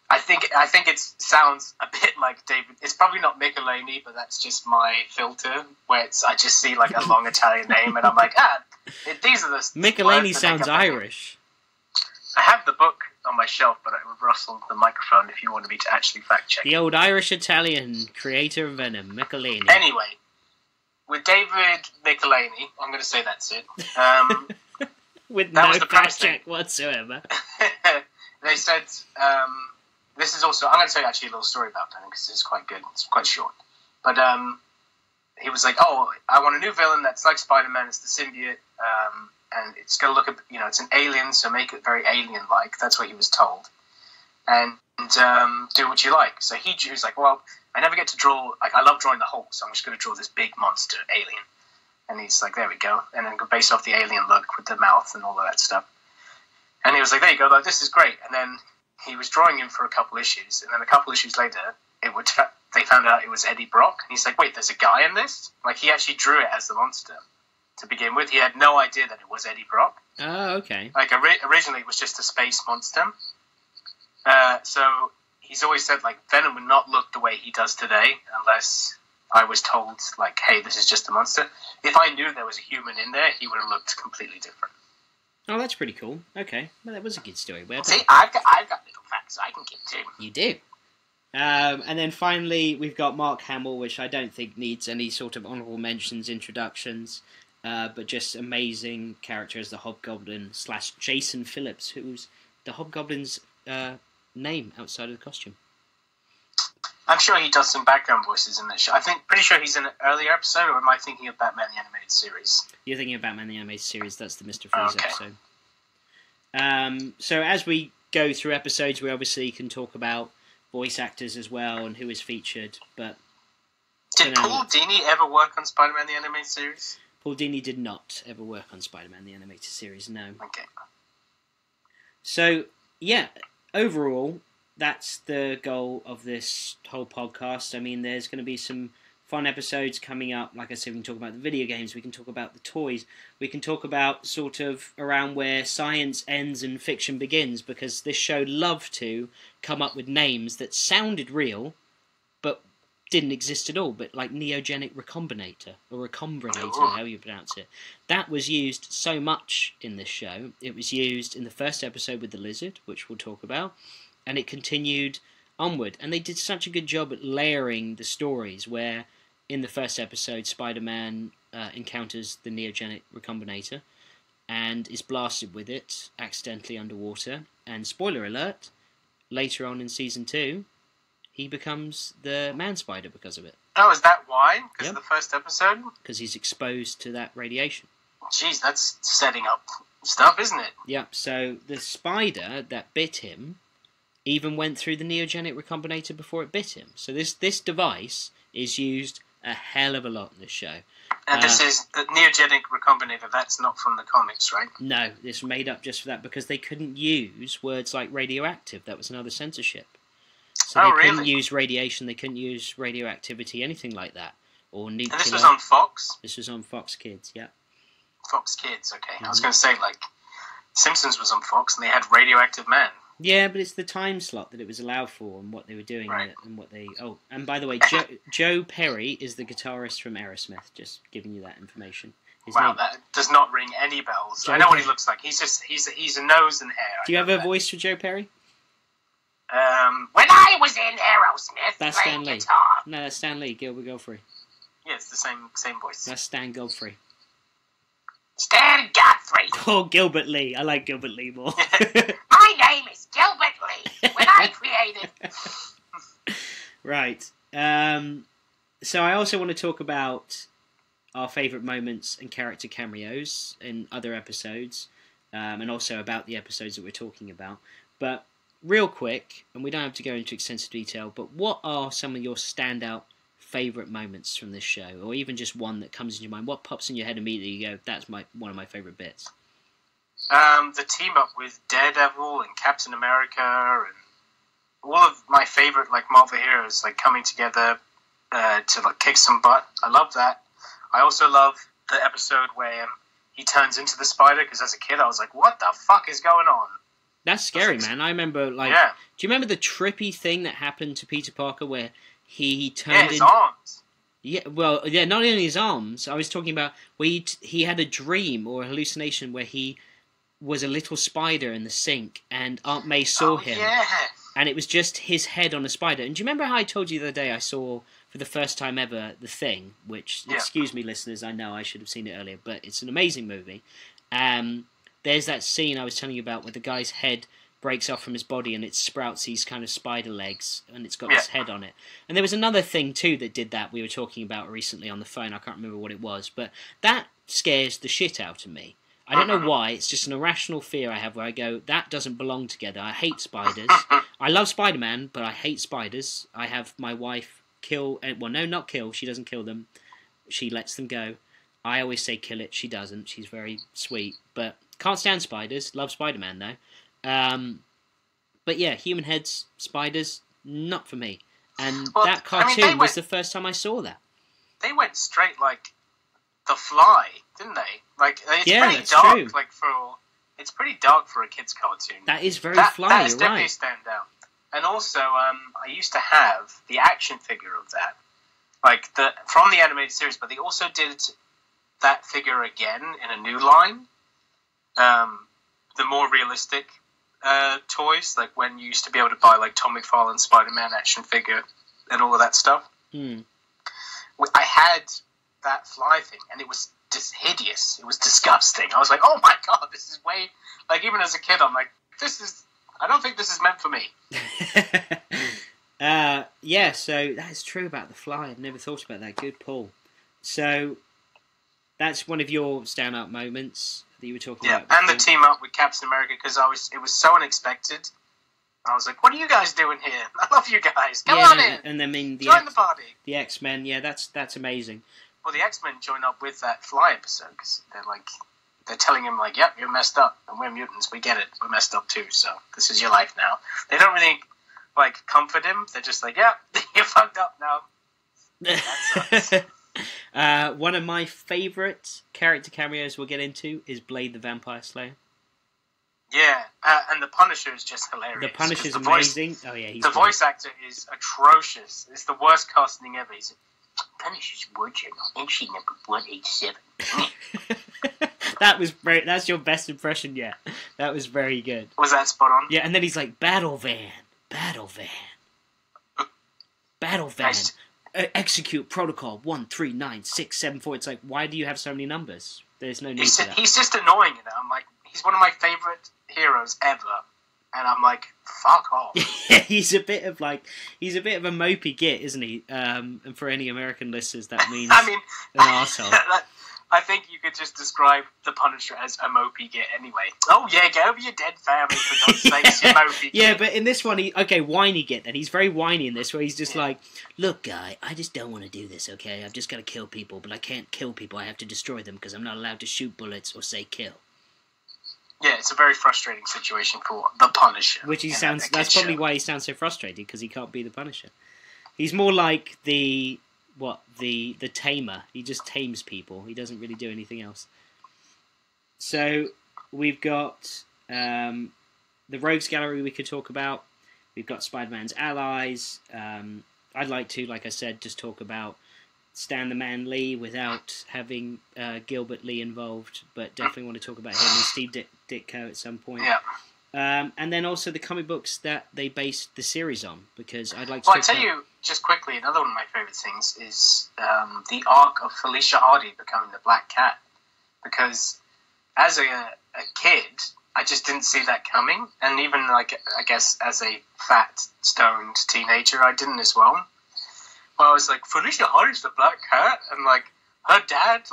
I think it sounds a bit like David. It's probably not Michelini, but that's just my filter, where I just see like a long Italian name, and I'm like, these are the Michelini sounds Irish. I have the book on my shelf, but I would rustle the microphone if you wanted me to actually fact check. The old Irish-Italian creator of Venom, Michelini. Anyway, with David Michelini, I'm going to say that's it. With no fact check whatsoever. They said, this is also, I'm going to tell you actually a little story about Venom, because it's quite good, it's quite short. But he was like, I want a new villain that's like Spider-Man, it's the symbiote, and it's going to look, it's an alien, so make it very alien-like. That's what he was told. And do what you like. So he was like, well, I never get to draw, I love drawing the Hulk, so I'm just going to draw this big monster alien. And he's like, there we go. And then go based off the alien look with the mouth and all of that stuff. And he was like, there you go, like, this is great. And then he was drawing him for a couple issues. And then a couple issues later, they found out it was Eddie Brock. And he's like, wait, there's a guy in this? Like, he actually drew it as the monster to begin with. He had no idea that it was Eddie Brock. Oh, okay. Like, originally it was just a space monster. So he's always said, like, Venom would not look the way he does today unless I was told, like, hey, this is just a monster. If I knew there was a human in there, he would have looked completely different. Oh, that's pretty cool. Okay. Well, that was a good story. See, I've got little facts I can give too. You do. And then finally, we've got Mark Hamill, which I don't think needs any sort of honourable mentions, introductions, but just amazing character as the Hobgoblin / Jason Phillips, who's the Hobgoblin's name outside of the costume. I'm sure he does some background voices in that show. Pretty sure he's in an earlier episode, or am I thinking of Batman the Animated Series? You're thinking of Batman the Animated Series, that's the Mr. Freeze episode. So as we go through episodes, we obviously can talk about voice actors as well and who is featured, but... Did Paul Dini ever work on Spider-Man the Animated Series? Paul Dini did not ever work on Spider-Man the Animated Series, no. Okay. So, yeah, overall, that's the goal of this whole podcast. I mean, there's going to be some fun episodes coming up. Like I said, we can talk about the video games, we can talk about the toys, we can talk about sort of around where science ends and fiction begins, because this show loved to come up with names that sounded real, but didn't exist at all, but like neogenic recombinator, or recombinator, how you pronounce it. That was used so much in this show. It was used in the first episode with the lizard, which we'll talk about, and it continued onward. And they did such a good job at layering the stories, where in the first episode, Spider-Man encounters the neogenic recombinator and is blasted with it accidentally underwater. And spoiler alert, later on in Season 2, he becomes the Man-Spider because of it. Oh, is that why? Because of the first episode? Because he's exposed to that radiation. Jeez, that's setting up stuff, isn't it? Yep, so the spider that bit him even went through the neogenic recombinator before it bit him. So this device is used a hell of a lot in this show. And this is the neogenic recombinator, that's not from the comics, right? No, it's made up just for that, because they couldn't use words like radioactive. That was another censorship. So they couldn't use radiation, they couldn't use radioactivity, anything like that. Or nuclear. And this was on Fox? This was on Fox Kids, yeah. Fox Kids, okay. Mm-hmm. I was going to say, like, Simpsons was on Fox and they had Radioactive Man. Yeah, but it's the time slot that it was allowed for and what they were doing, right. And what they... Oh, and by the way, Joe Perry is the guitarist from Aerosmith, just giving you that information. Wow, that does not ring any bells. I know what he looks like. He's a nose and hair. Do you have a voice for Joe Perry? When I was in Aerosmith, that's playing Stan Lee. guitar. No, that's Stan Lee, Gilbert Gottfried. Yeah, it's the same voice. That's Stan Godfrey. Stan Godfrey. Oh, Gilbert Lee. I like Gilbert Lee more. My name is Gilbert Lee. When I created... Right. So I also want to talk about our favourite moments and character cameos in other episodes, and also about the episodes that we're talking about. But real quick, and we don't have to go into extensive detail, but what are some of your standout favourite moments from this show, or even just one that comes in your mind? What pops in your head immediately? You go, that's one of my favourite bits. The team up with Daredevil and Captain America and all of my favourite like Marvel heroes like coming together to like kick some butt. I love that. I also love the episode where he turns into the spider, because as a kid I was like, what the fuck is going on? That's scary, man. I remember, like, yeah. do you remember the trippy thing that happened to Peter Parker where he turned Yeah, his arms. Yeah, well, yeah, not only his arms. I was talking about where he had a dream or a hallucination where he was a little spider in the sink, and Aunt May saw him, yeah. and it was just his head on a spider. And do you remember how I told you the other day I saw for the first time ever The Thing? Which, excuse me, listeners, I know I should have seen it earlier, but it's an amazing movie. There's that scene I was telling you about where the guy's head breaks off from his body and it sprouts these kind of spider legs and it's got this head on it. And there was another thing too that did that we were talking about recently on the phone. I can't remember what it was, but that scares the shit out of me. I don't know why. It's just an irrational fear I have where I go, that doesn't belong together. I hate spiders. I love Spider-Man, but I hate spiders. I have my wife kill... Well, no, not kill. She doesn't kill them. She lets them go. I always say kill it. She doesn't. She's very sweet. But can't stand spiders. Love Spider-Man, though. But yeah, human heads, spiders, not for me. And that cartoon was the first time I saw that. They went straight, like... The Fly, didn't they? Like, it's pretty dark. True. It's pretty dark for a kids' cartoon. That is very Fly. That is definitely a standout. And also, I used to have the action figure of that, from the animated series. But they also did that figure again in a new line. The more realistic toys, like when you used to be able to buy like Tom McFarlane's Spider-Man action figure and all of that stuff. I had that Fly thing, and it was just hideous. It was disgusting. I was like, oh my god, this is way... Like, even as a kid, I'm like, I don't think this is meant for me. Yeah, so that is true about the Fly. I've never thought about that. Good pull. So, that's one of your standout moments that you were talking about. Yeah, and the team up with Captain America, because it was so unexpected. I was like, what are you guys doing here? I love you guys. Come on in. And then, join the party. The X-Men, yeah, that's amazing. Well, the X-Men join up with that Fly episode because they're telling him like, "Yep, you're messed up, and we're mutants. We get it. We're messed up too. So this is your life now." They don't really comfort him. They're just like, "Yep, you're fucked up now." That sucks. One of my favourite character cameos we'll get into is Blade the Vampire Slayer. Yeah, and the Punisher is just hilarious. The Punisher's amazing. Oh yeah, the voice actor is atrocious. It's the worst casting ever. He's Punisher's word journal, entry number 187. That's your best impression yet. That was very good. Was that spot on? Yeah, and then he's like, Battle Van. Nice. Execute protocol 139674. It's like, why do you have so many numbers? There's no need for that. He's just annoying, you know. I'm like, he's one of my favourite heroes ever. And I'm like, fuck off. he's a bit of a mopey git, isn't he? And for any American listeners, that means an arsehole. I think you could just describe the Punisher as a mopey git anyway. Oh yeah, get over your dead family, for God's sakes, you mopey git. Yeah, but in this one, whiny git then. He's very whiny in this, where he's just like, look, guy, I just don't want to do this, okay? I've just got to kill people, but I can't kill people. I have to destroy them because I'm not allowed to shoot bullets or say kill. Yeah, it's a very frustrating situation for the Punisher. That's probably why he sounds so frustrated, because he can't be the Punisher. He's more like the tamer. He just tames people. He doesn't really do anything else. So, we've got the Rogues Gallery we could talk about. We've got Spider-Man's allies. I'd like to, like I said, just talk about Stan the Man Lee without having Gilbert Lee involved, but definitely want to talk about him and Steve Ditko at some point. Yeah. And then also the comic books that they based the series on, because I'd like to... Well, I'll tell you, just quickly, another one of my favourite things is the arc of Felicia Hardy becoming the Black Cat, because as a kid, I just didn't see that coming, and even, I guess, as a fat, stoned teenager, I didn't as well. Well, I was like, Felicia Hardy's the Black Cat, and her dad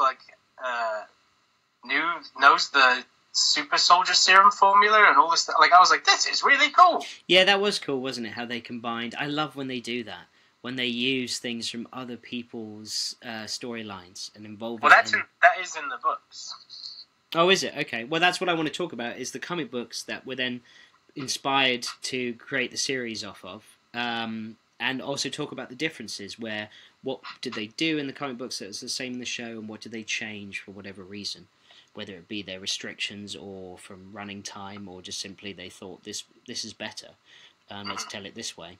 knows the super soldier serum formula and all this stuff. I was like, this is really cool. Yeah, that was cool, wasn't it? How they combined. I love when they do that, when they use things from other people's storylines and involve. Well, that is in the books. Oh, is it? Okay. Well, that's what I want to talk about. Is the comic books that were then inspired to create the series off of. And also talk about the differences, where what did they do in the comic books that was the same in the show, and what did they change for whatever reason. whether it be their restrictions or from running time, or just simply they thought this is better. Let's tell it this way.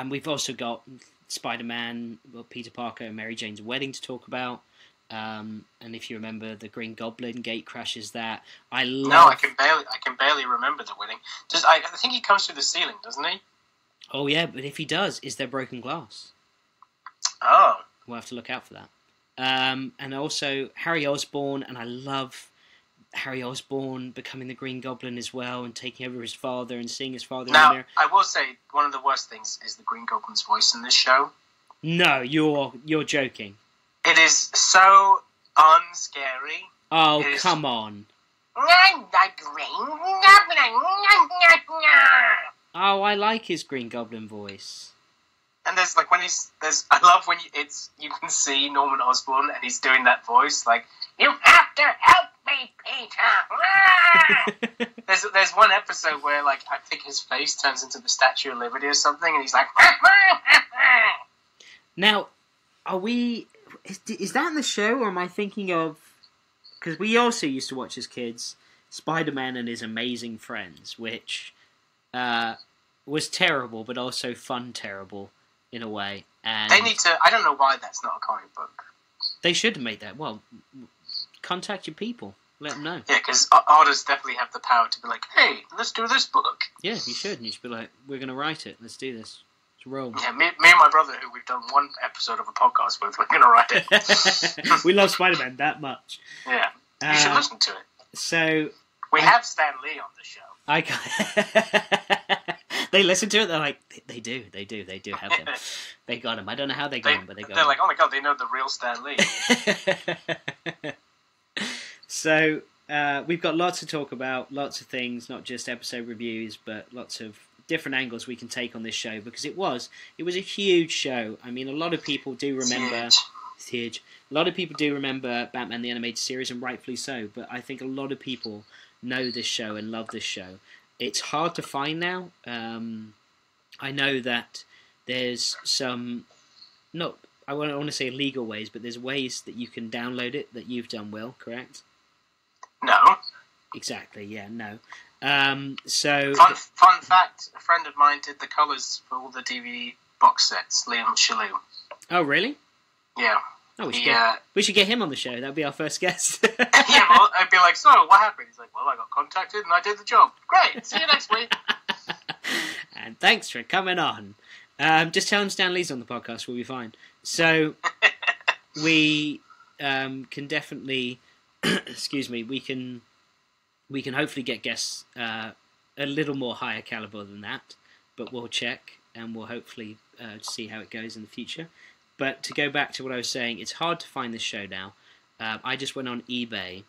We've also got Spider-Man, Peter Parker and Mary Jane's wedding to talk about. And if you remember, the Green Goblin gate crashes that. No, I can barely remember the wedding. I think he comes through the ceiling, doesn't he? Oh yeah, but if he does, is there broken glass? Oh. We'll have to look out for that. And also Harry Osborn, and I love Harry Osborn becoming the Green Goblin as well, and taking over his father and seeing his father in the mirror. I will say, one of the worst things is the Green Goblin's voice in this show. No, you're joking. It is so unscary. Oh, come on. I'm the Green Goblin. Oh, I like his Green Goblin voice. And there's like I love when you can see Norman Osborn and he's doing that voice like, You have to help me, Peter. there's one episode where like I think his face turns into the Statue of Liberty or something, and he's like. Now, is that in the show, or am I thinking of? Because we also used to watch as kids Spider-Man and His Amazing Friends, which was terrible, but also fun terrible in a way. And they need to. I don't know why that's not a comic book. They should have made that. Well, contact your people. Let them know. Yeah, because artists definitely have the power to be like, hey, let's do this book. Yeah, you should. You should be like, we're going to write it. Let's do this. Let's roll. Yeah, me and my brother, who we've done one episode of a podcast with, we're going to write it. We love Spider-Man that much. Yeah, you should listen to it. So we have Stan Lee on the show. They listen to it. They're like, they do have him. They got him. I don't know how they got him, but they got him. They're like, oh my god, they know the real Stan Lee. So we've got lots to talk about, lots of things, not just episode reviews, but lots of different angles we can take on this show, because it was a huge show. I mean, a lot of people do remember. It's huge. A lot of people do remember Batman the Animated Series, and rightfully so. But I think a lot of people know this show and love this show. It's hard to find now. I know that there's some, I want to say illegal ways, but there's ways that you can download it that you've done, Will, correct? No. Exactly, yeah, no. So Fun fact, a friend of mine did the colours for all the DVD box sets, Liam Shalhoub. Oh, really? Yeah. Oh, we should get him on the show. That'd be our first guest. Yeah, well, I'd be like, so, what happened? He's like, well, I got contacted and I did the job. Great, see you next week. And thanks for coming on. Just tell him Stan Lee's on the podcast, we'll be fine. So, we can definitely, excuse me, we can hopefully get guests a little more higher caliber than that, but we'll check and we'll hopefully see how it goes in the future. But to go back to what I was saying, it's hard to find this show now. I just went on eBay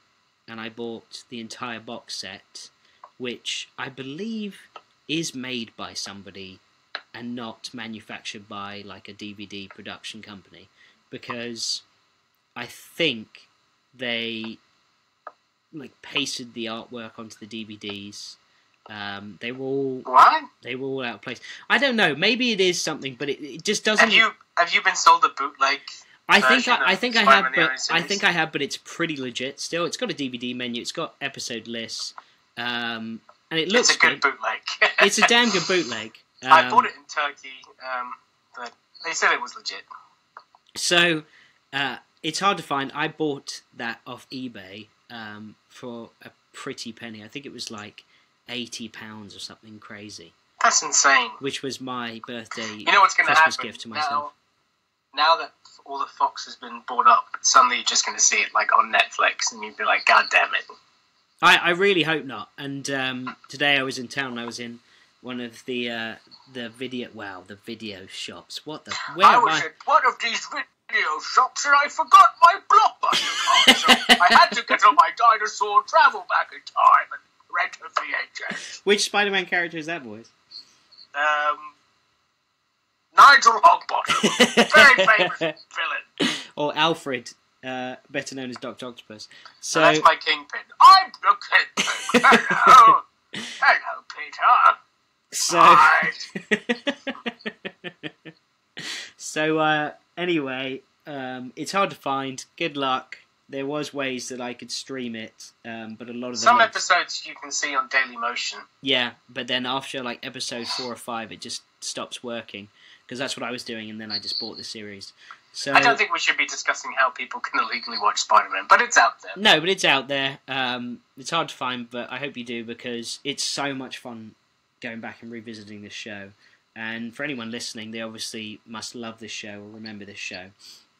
and I bought the entire box set, which I believe is made by somebody and not manufactured by like a DVD production company, because I think they like pasted the artwork onto the DVDs. They were all out of place. I don't know. Maybe it is something, but it just doesn't. Have you been sold a bootleg? I think I have, but it's pretty legit. Still, it's got a DVD menu. It's got episode lists, and it looks. It's a good bootleg. It's a damn good bootleg. I bought it in Turkey, but they said it was legit. So it's hard to find. I bought that off eBay for a pretty penny. I think it was like £80 or something crazy. That's insane. Which was my birthday. You know what's going to happen gift to myself. Now that all the Fox has been bought up, suddenly you're just going to see it like on Netflix, and you'd be like, "God damn it!" I really hope not. And today I was in town. I was in one of the video shops. What the? I was in one of these video shops, and I forgot my Blockbuster card. So I had to get on my dinosaur, travel back in time, and rent a VHS. Which Spider-Man character is that, boys? Nigel Longbottom, very famous villain. Or Alfred, better known as Dr. Octopus. So that's my Kingpin. I'm the Kingpin. Hello. Hello, Peter. So, anyway, it's hard to find. Good luck. there was ways that I could stream it, but a lot of the Some links, episodes you can see on Dailymotion. yeah, but then after like episode 4 or 5, it just stops working because that's what I was doing, and then I just bought the series. So I don't think we should be discussing how people can illegally watch Spider-Man, but it's out there. no, but it's out there. It's hard to find, but I hope you do because it's so much fun going back and revisiting this show. And for anyone listening, they obviously must love this show or remember this show.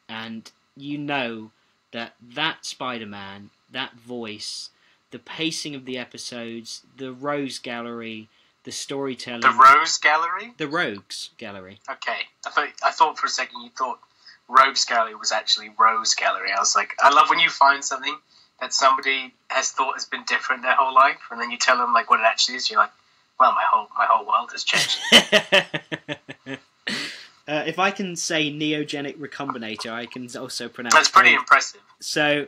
And you know that Spider-Man, that voice, the pacing of the episodes, the Rose Gallery, the storytelling... The Rose Gallery? The Rogues Gallery. Okay. I thought for a second you thought Rogues Gallery was actually Rose Gallery. I was like, I love when you find something that somebody has thought has been different their whole life, and then you tell them like what it actually is. You're like, well, my whole world has changed. If I can say neogenic recombinator, I can also pronounce... That's pretty impressive. So,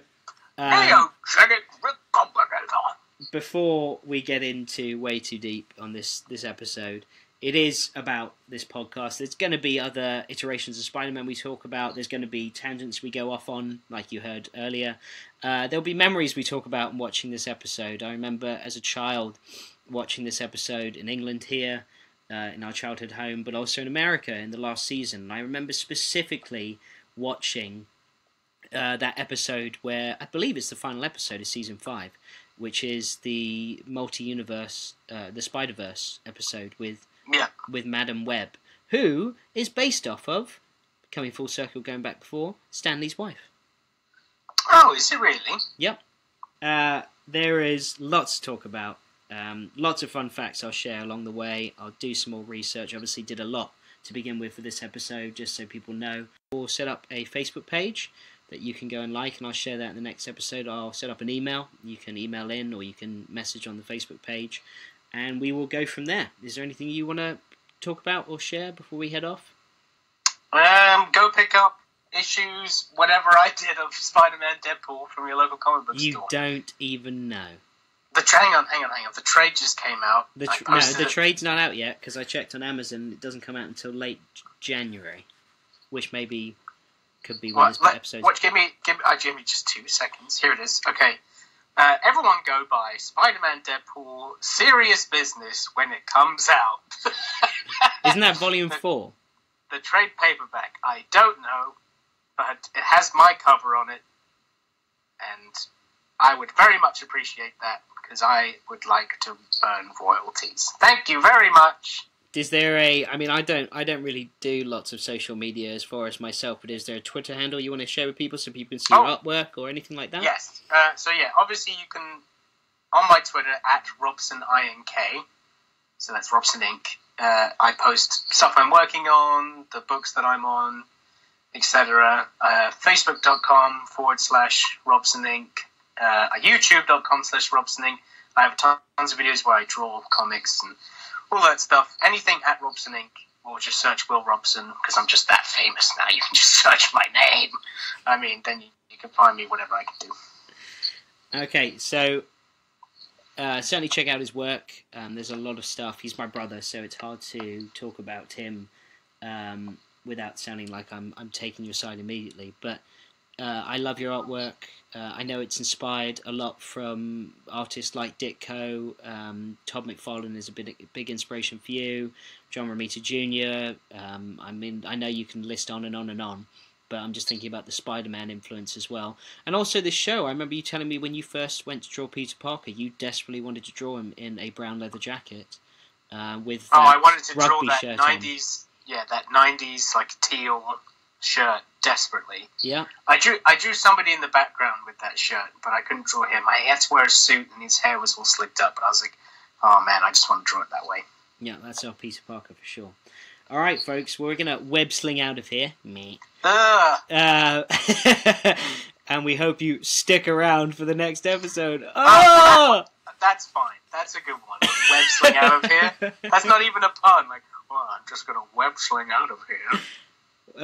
Neogenic recombinator. before we get into way too deep on this episode, it is about this podcast. There's going to be other iterations of Spider-Man we talk about. There's going to be tangents we go off on, like you heard earlier. There'll be memories we talk about in watching this episode. I remember as a child watching this episode in England here, in our childhood home, but also in America in the last season. And I remember specifically watching that episode where, I believe it's the final episode of Season 5, which is the multi-universe, the Spider-Verse episode with Madam Web, who is based off of, coming full circle going back before, Stan Lee's wife. Oh, is it really? Yep. There is lots to talk about. Lots of fun facts I'll share along the way. I'll do some more research. Obviously did a lot to begin with for this episode, just so people know. We'll set up a Facebook page that you can go and like, and I'll share that in the next episode. I'll set up an email. You can email in, or you can message on the Facebook page, and we will go from there. Is there anything you want to talk about or share before we head off? Go pick up issues, whatever I did, of Spider-Man Deadpool from your local comic book store. You don't even know. Hang on. The trade just came out. No, the trade's not out yet, because I checked on Amazon. It doesn't come out until late January, which maybe could be when this episode... Give me just 2 seconds. Here it is. Okay. Everyone go buy Spider-Man Deadpool Serious Business when it comes out. Isn't that volume 4? The trade paperback. I don't know, but it has my cover on it, and I would very much appreciate that, because I would like to earn royalties. Thank you very much. Is there I don't really do lots of social media as far as myself, but is there a Twitter handle you want to share with people so people can see your artwork or anything like that? Yes. Obviously you can, on my Twitter, @RobsonINK, so that's Robson Inc. I post stuff I'm working on, the books that I'm on, etc. Facebook.com/Robson Inc. YouTube.com/Robson Inc. I have tons of videos where I draw comics and all that stuff. Anything at Robson Inc. or just search Will Robson, because I'm just that famous now. You can just search my name. Then you can find me whatever I can do. Okay, so certainly check out his work. There's a lot of stuff. He's my brother, so it's hard to talk about him without sounding like I'm taking your side immediately. But I love your artwork. I know it's inspired a lot from artists like Ditko. Todd McFarlane is a big inspiration for you. John Romita Jr. I know you can list on and on and on, but I'm just thinking about the Spider-Man influence as well. And also this show, I remember you telling me when you first went to draw Peter Parker, you desperately wanted to draw him in a brown leather jacket with I wanted to draw that shirt 90s, that 90s like teal shirt desperately. Yeah. I drew somebody in the background with that shirt, but I couldn't draw him. I had to wear a suit and his hair was all slicked up, but I was like, oh man, I just want to draw it that way. Yeah, that's our Peter Parker for sure. Alright folks, we're going to web sling out of here. Me. And we hope you stick around for the next episode. Oh! That's fine. That's a good one. Web sling out of here. That's not even a pun. Like, well, I'm just going to web sling out of here.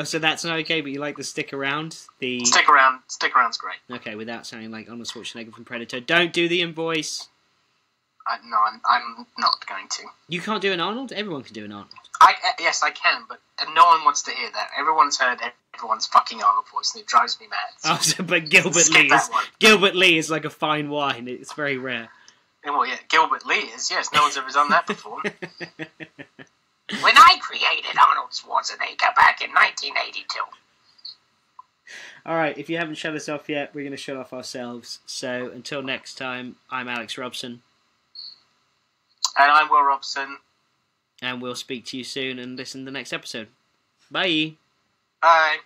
So that's not okay, but you like the stick around? Stick around's great. Okay, without sounding like Arnold Schwarzenegger from Predator. Don't do the invoice. I'm not going to. You can't do an Arnold? Everyone can do an Arnold. Yes, I can, but no one wants to hear that. Everyone's heard everyone's fucking Arnold voice, and it drives me mad. Oh, so, but Gilbert Lee is like a fine wine. It's very rare. Well, yeah, Gilbert Lee is. Yes, no one's ever done that before. When I created Arnold Schwarzenegger back in 1982. Alright, if you haven't shut us off yet, we're going to shut off ourselves. So, until next time, I'm Alex Robson. And I'm Will Robson. And we'll speak to you soon and listen to the next episode. Bye! Bye!